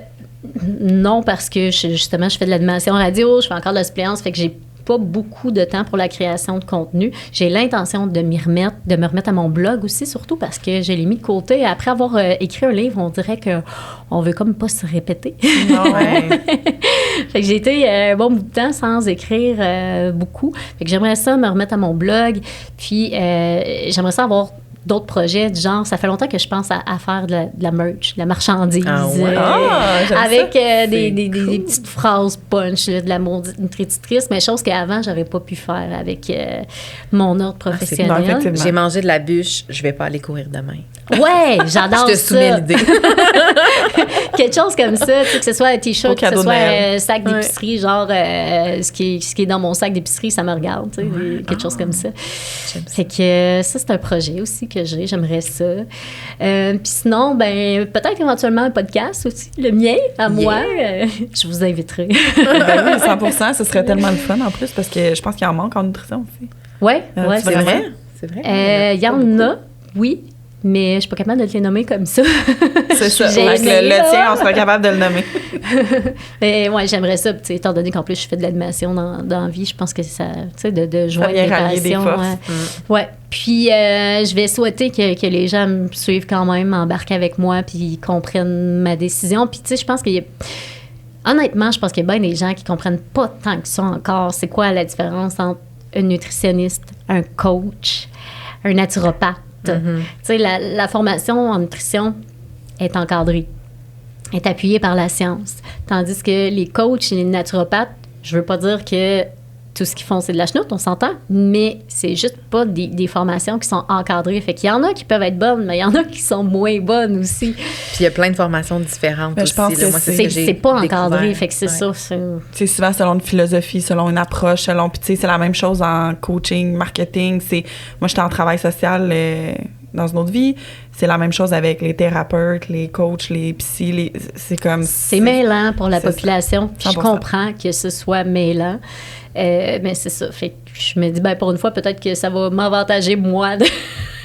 [SPEAKER 3] Non, parce que justement, je fais de l'animation radio, je fais encore de la suppléance, fait que j'ai pas beaucoup de temps pour la création de contenu. J'ai l'intention de me remettre à mon blog aussi, surtout parce que je l'ai mis de côté. Après avoir écrit un livre, on dirait qu'on veut comme pas se répéter.
[SPEAKER 1] Non, ouais.
[SPEAKER 3] Fait que j'ai été un bon bout de temps sans écrire beaucoup. Fait que j'aimerais ça me remettre à mon blog, puis j'aimerais ça avoir d'autres projets du genre, ça fait longtemps que je pense à faire de la merch, de la marchandise, avec des petites phrases punch, là, de la nutritrice, mais chose qu'avant, j'avais pas pu faire avec mon ordre professionnel.
[SPEAKER 2] J'ai mangé de la bûche, je vais pas aller courir demain.
[SPEAKER 3] Ouais, j'adore ça.
[SPEAKER 2] Je te soumets l'idée.
[SPEAKER 3] Quelque chose comme ça, tu sais, que ce soit un T-shirt, que ce soit un sac d'épicerie, genre ce qui est dans mon sac d'épicerie, ça me regarde, tu sais, quelque chose comme ça. Fait que ça, c'est un projet aussi que j'aimerais ça. Puis sinon, ben peut-être éventuellement un podcast aussi, le mien, à moi. Je vous inviterai.
[SPEAKER 1] Ben oui, 100%, ce serait tellement le fun en plus, parce que je pense qu'il en manque en nutrition aussi.
[SPEAKER 3] Oui,
[SPEAKER 2] c'est vrai. C'est vrai.
[SPEAKER 3] Il y en a, oui. Mais je suis pas capable de te les nommer comme ça.
[SPEAKER 1] C'est ça. Le tien, on serait capable de le nommer.
[SPEAKER 3] Mais ouais, j'aimerais ça, étant donné qu'en plus je fais de l'animation dans la vie, je pense que ça, tu sais, de joindre les passions. Ouais. Puis je vais souhaiter que les gens me suivent quand même, embarquent avec moi, puis comprennent ma décision. Puis tu sais, je pense qu'il y a... Honnêtement, je pense qu'il y a bien des gens qui comprennent pas tant que ça encore. C'est quoi la différence entre un nutritionniste, un coach, un naturopathe? Tu sais, la formation en nutrition est encadrée, est appuyée par la science. Tandis que les coachs et les naturopathes, je veux pas dire que tout ce qu'ils font, c'est de la chenoute, on s'entend, mais c'est juste pas des formations qui sont encadrées. Fait qu'il y en a qui peuvent être bonnes, mais il y en a qui sont moins bonnes aussi.
[SPEAKER 2] Puis il y a plein de formations différentes aussi.
[SPEAKER 1] Je pense que
[SPEAKER 3] c'est pas encadré, fait que c'est ça.
[SPEAKER 1] C'est souvent selon une philosophie, selon une approche, selon... Puis tu sais, c'est la même chose en coaching, marketing. Moi, j'étais en travail social dans une autre vie. C'est la même chose avec les thérapeutes, les coachs, les psys. C'est comme...
[SPEAKER 3] C'est mêlant pour la population. Puis je comprends que ce soit mêlant. Mais c'est ça. Fait que je me dis, pour une fois, peut-être que ça va m'avantager, moi,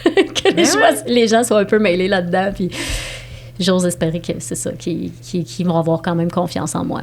[SPEAKER 3] que les gens soient un peu mêlés là-dedans. Puis j'ose espérer que c'est ça, qu'ils vont avoir quand même confiance en moi.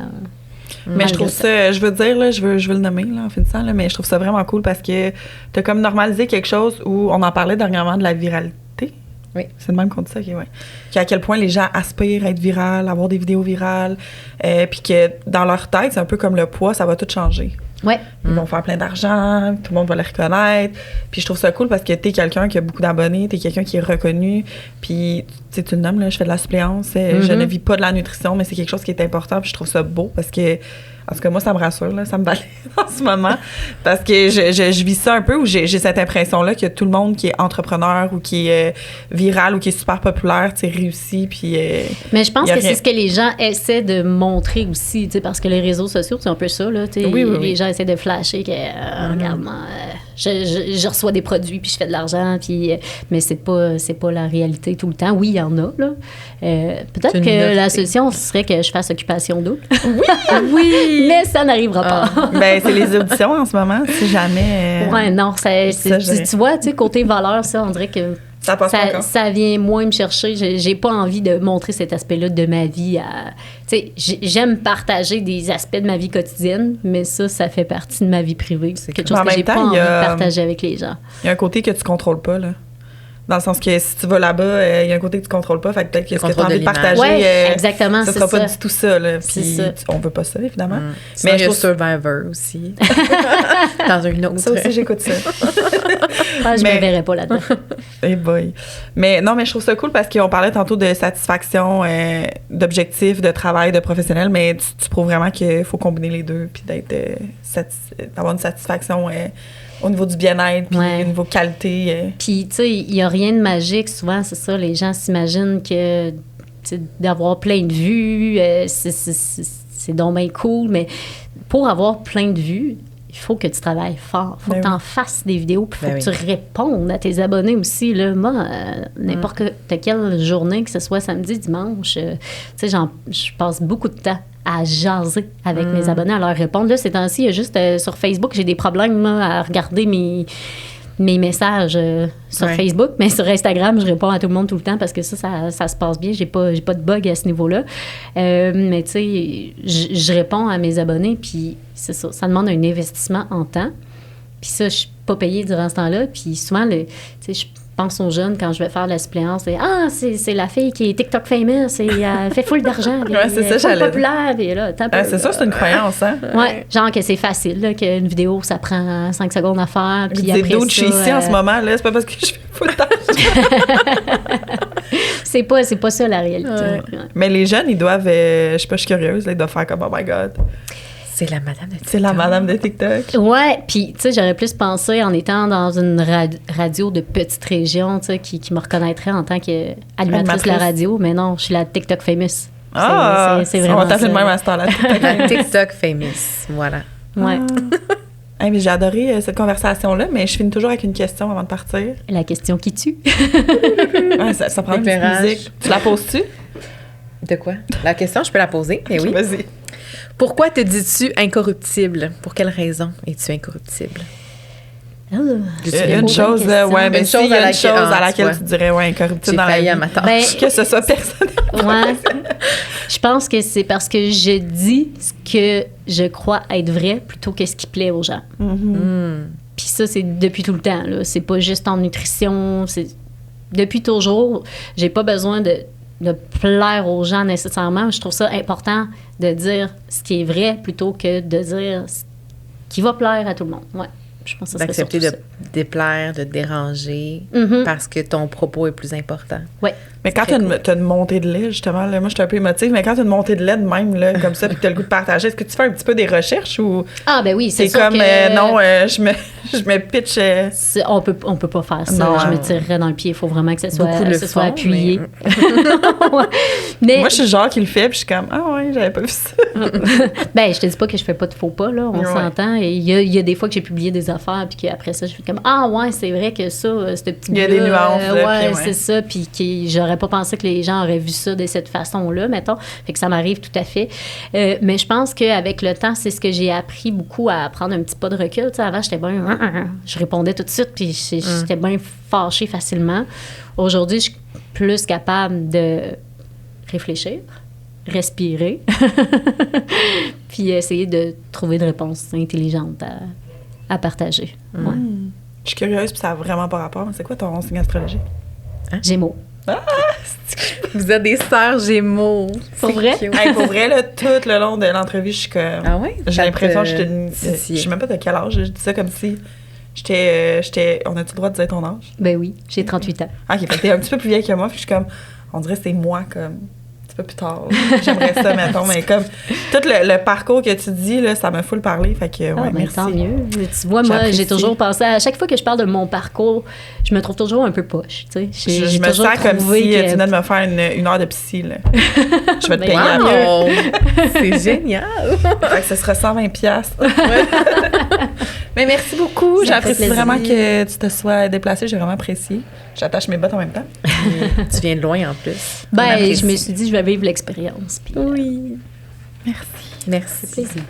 [SPEAKER 1] Mais je trouve ça, je veux dire, là, je veux le nommer là, en finissant, là, mais je trouve ça vraiment cool parce que t'as comme normalisé quelque chose où on en parlait dernièrement de la viralité.
[SPEAKER 2] Oui.
[SPEAKER 1] C'est le même qu'on dit ça, ouais. Qu'à quel point les gens aspirent à être viral, à avoir des vidéos virales, puis que dans leur tête, c'est un peu comme le poids, ça va tout changer.
[SPEAKER 3] Ouais.
[SPEAKER 1] Ils vont faire plein d'argent, tout le monde va les reconnaître. Puis je trouve ça cool parce que t'es quelqu'un qui a beaucoup d'abonnés, t'es quelqu'un qui est reconnu. Puis, tu le nommes, là, je fais de la suppléance. Je ne vis pas de la nutrition, mais c'est quelque chose qui est important. Puis je trouve ça beau parce que, en tout cas, moi, ça me rassure, là, ça me valide en ce moment. Parce que je vis ça un peu où j'ai cette impression-là que tout le monde qui est entrepreneur ou qui est viral ou qui est super populaire, tu sais, réussit. Puis,
[SPEAKER 3] mais je pense que c'est ce que les gens essaient de montrer aussi, tu sais, parce que les réseaux sociaux, c'est un peu ça, là.
[SPEAKER 1] Oui.
[SPEAKER 3] Les gens essaient de flasher que, regarde, moi, je reçois des produits puis je fais de l'argent, puis, mais c'est pas la réalité tout le temps. Oui, il y en a, là. Peut-être que la solution serait que je fasse occupation double.
[SPEAKER 1] Oui!
[SPEAKER 3] Mais ça n'arrivera pas.
[SPEAKER 1] Ben, c'est les auditions en ce moment, si jamais.
[SPEAKER 3] Ouais, non, tu vois, tu sais, côté valeur, ça, on dirait que ça vient moins me chercher. J'ai pas envie de montrer cet aspect-là de ma vie. Tu sais, j'aime partager des aspects de ma vie quotidienne, mais ça fait partie de ma vie privée. C'est quelque chose que j'ai pas envie de partager avec les gens.
[SPEAKER 1] Il y a un côté que tu contrôles pas, là. Dans le sens que si tu vas là-bas, il y a un côté que tu contrôles pas, fait que peut-être que ce que tu as envie de partager,
[SPEAKER 3] exactement,
[SPEAKER 1] ça sera pas du tout ça. Là. Puis on veut pas ça, évidemment.
[SPEAKER 2] Mais je trouve Survivor aussi. Dans une autre.
[SPEAKER 1] Ça aussi, j'écoute ça.
[SPEAKER 3] Je me verrais pas là-dedans.
[SPEAKER 1] Hey boy. Mais non, mais je trouve ça cool parce qu'on parlait tantôt de satisfaction, d'objectifs, de travail, de professionnel, mais tu prouves vraiment qu'il faut combiner les deux puis d'avoir une satisfaction au niveau du bien-être, puis au niveau qualité.
[SPEAKER 3] Puis, tu sais, il n'y a rien de magique. Souvent, c'est ça, les gens s'imaginent que d'avoir plein de vues, c'est donc bien cool. Mais pour avoir plein de vues, il faut que tu travailles fort. Il faut que tu en fasses des vidéos, puis il faut que tu répondes à tes abonnés aussi. Là. Moi, n'importe quelle journée, que ce soit samedi, dimanche, tu sais, je passe beaucoup de temps à jaser avec mes abonnés, à leur répondre. Là, ces temps-ci, il y a juste sur Facebook, j'ai des problèmes là, à regarder mes messages sur Facebook, mais sur Instagram, je réponds à tout le monde tout le temps parce que ça se passe bien. J'ai pas de bug à ce niveau-là. Mais tu sais, je réponds à mes abonnés, puis c'est ça. Ça demande un investissement en temps. Puis ça, je suis pas payée durant ce temps-là. Puis souvent, tu sais, je pense aux jeunes quand je vais faire la suppléance. C'est la fille qui est TikTok famous et elle fait full d'argent.
[SPEAKER 1] C'est ça,
[SPEAKER 3] elle est populaire. Et là,
[SPEAKER 1] c'est ça, c'est une croyance, hein?
[SPEAKER 3] Ouais, genre que c'est facile, là, qu'une vidéo, ça prend 5 secondes à faire. Puis après
[SPEAKER 1] d'autres chez ici en ce moment, là, c'est pas parce que je fais full d'argent.
[SPEAKER 3] c'est pas ça la réalité. Ouais.
[SPEAKER 1] Mais les jeunes, ils doivent, je sais pas, je suis curieuse, là, ils doivent faire comme, oh my God.
[SPEAKER 2] C'est la madame de TikTok.
[SPEAKER 1] C'est la madame de TikTok.
[SPEAKER 3] Ouais, puis tu sais, j'aurais plus pensé en étant dans une radio de petite région, tu sais, qui me reconnaîtrait en tant qu'animatrice de la radio, mais non, je suis la TikTok famous. C'est vraiment
[SPEAKER 1] on va t'appeler le même à ce temps-là.
[SPEAKER 2] TikTok famous, voilà.
[SPEAKER 3] Ouais.
[SPEAKER 1] Hey, mais j'ai adoré cette conversation-là, mais je finis toujours avec une question avant de partir.
[SPEAKER 3] La question qui tue.
[SPEAKER 1] Ça prend une petite musique. Tu la poses-tu?
[SPEAKER 2] De quoi? La question, je peux la poser, mais oui.
[SPEAKER 1] Vas-y.
[SPEAKER 2] Pourquoi te dis-tu incorruptible? Pour quelle raison es-tu incorruptible?
[SPEAKER 1] Une chose, mais s'il y a une chose à laquelle tu dirais, incorruptible dans la vie. Que ce soit personnel.
[SPEAKER 3] Ouais. Je pense que c'est parce que je dis ce que je crois être vrai plutôt que ce qui plaît aux gens. Puis ça, c'est depuis tout le temps, là. C'est pas juste en nutrition. C'est depuis toujours. J'ai pas besoin de plaire aux gens nécessairement. Je trouve ça important de dire ce qui est vrai plutôt que de dire ce qui va plaire à tout le monde. Ouais. Je pense que ça serait
[SPEAKER 2] d'accepter de déplaire, de déranger, parce que ton propos est plus important.
[SPEAKER 3] Oui.
[SPEAKER 1] Mais quand tu as une montée de lait, justement, là, moi, je suis un peu émotive, mais quand tu as une montée de lait de même, là, comme ça, puis que tu as le goût de partager, est-ce que tu fais un petit peu des recherches ou...
[SPEAKER 3] Ah, ben oui, c'est sûr
[SPEAKER 1] comme,
[SPEAKER 3] que...
[SPEAKER 1] non, je me pitch...
[SPEAKER 3] On peut pas faire ça.
[SPEAKER 1] Non,
[SPEAKER 3] je me tirerais dans le pied. Il faut vraiment que ce soit appuyé.
[SPEAKER 1] Mais... Moi, je suis le genre qui le fait, puis je suis comme, ah ouais, j'avais pas vu ça.
[SPEAKER 3] Ben, je te dis pas que je fais pas de faux pas, là. On s'entend. Il y a des fois que j'ai publié des affaires affaires, puis qu'après ça, je fais comme, ah ouais, c'est vrai que ça, ce petit
[SPEAKER 1] Il y a des nuances, là,
[SPEAKER 3] ouais,
[SPEAKER 1] puis ouais.
[SPEAKER 3] c'est ça, puis j'aurais pas pensé que les gens auraient vu ça de cette façon-là, mettons. Fait que ça m'arrive tout à fait. Mais je pense qu'avec le temps, c'est ce que j'ai appris beaucoup à prendre un petit pas de recul. Tu sais, avant, j'étais bien... Je répondais tout de suite, puis j'étais bien fâchée facilement. Aujourd'hui, je suis plus capable de réfléchir, respirer, puis essayer de trouver une réponse intelligente à partager. Ouais.
[SPEAKER 1] Je suis curieuse, puis ça n'a vraiment pas rapport. Mais c'est quoi ton signe astrologique?
[SPEAKER 3] Gémeaux.
[SPEAKER 2] Vous êtes des sœurs Gémeaux.
[SPEAKER 3] Pour vrai?
[SPEAKER 1] Hey, pour vrai, là, tout le long de l'entrevue, je suis comme...
[SPEAKER 2] Ah ouais?
[SPEAKER 1] J'ai l'impression que j'étais...
[SPEAKER 2] Si.
[SPEAKER 1] Je sais même pas de quel âge. Je dis ça comme si... J'étais... On a-tu le droit de dire ton âge?
[SPEAKER 3] Ben oui, j'ai 38 ans.
[SPEAKER 1] OK, fait que t'es un petit peu plus vieille que moi, puis je suis comme... On dirait que c'est moi, comme... Un petit peu plus tard. J'aimerais ça, mettons, mais comme... Tout le parcours que tu dis, là, ça m'a full parlé, fait que, ouais,
[SPEAKER 3] Ben,
[SPEAKER 1] merci.
[SPEAKER 3] tant mieux. Tu vois, moi,
[SPEAKER 1] J'apprécie.
[SPEAKER 3] j'ai toujours pensé... À chaque fois que je parle de mon parcours, je me trouve toujours un peu poche, tu sais.
[SPEAKER 1] Je me
[SPEAKER 3] toujours
[SPEAKER 1] sens comme
[SPEAKER 3] trouvé
[SPEAKER 1] si
[SPEAKER 3] que-
[SPEAKER 1] tu venais de me faire une heure de psy, là. Je vais te
[SPEAKER 3] Ben,
[SPEAKER 1] payer à mieux.
[SPEAKER 2] Wow! C'est génial!
[SPEAKER 1] Fait que ce sera 120 piastres. Mais merci beaucoup.
[SPEAKER 3] Ça fait
[SPEAKER 1] J'apprécie
[SPEAKER 3] plaisir.
[SPEAKER 1] vraiment que tu te sois déplacée. J'ai vraiment apprécié. J'attache mes bottes en même temps.
[SPEAKER 2] Tu viens de loin en plus.
[SPEAKER 3] Ben,
[SPEAKER 1] apprécie.
[SPEAKER 3] je me suis dit, je vais vivre l'expérience. Puis,
[SPEAKER 2] Oui.
[SPEAKER 1] Merci.
[SPEAKER 2] Merci.
[SPEAKER 3] plaisir.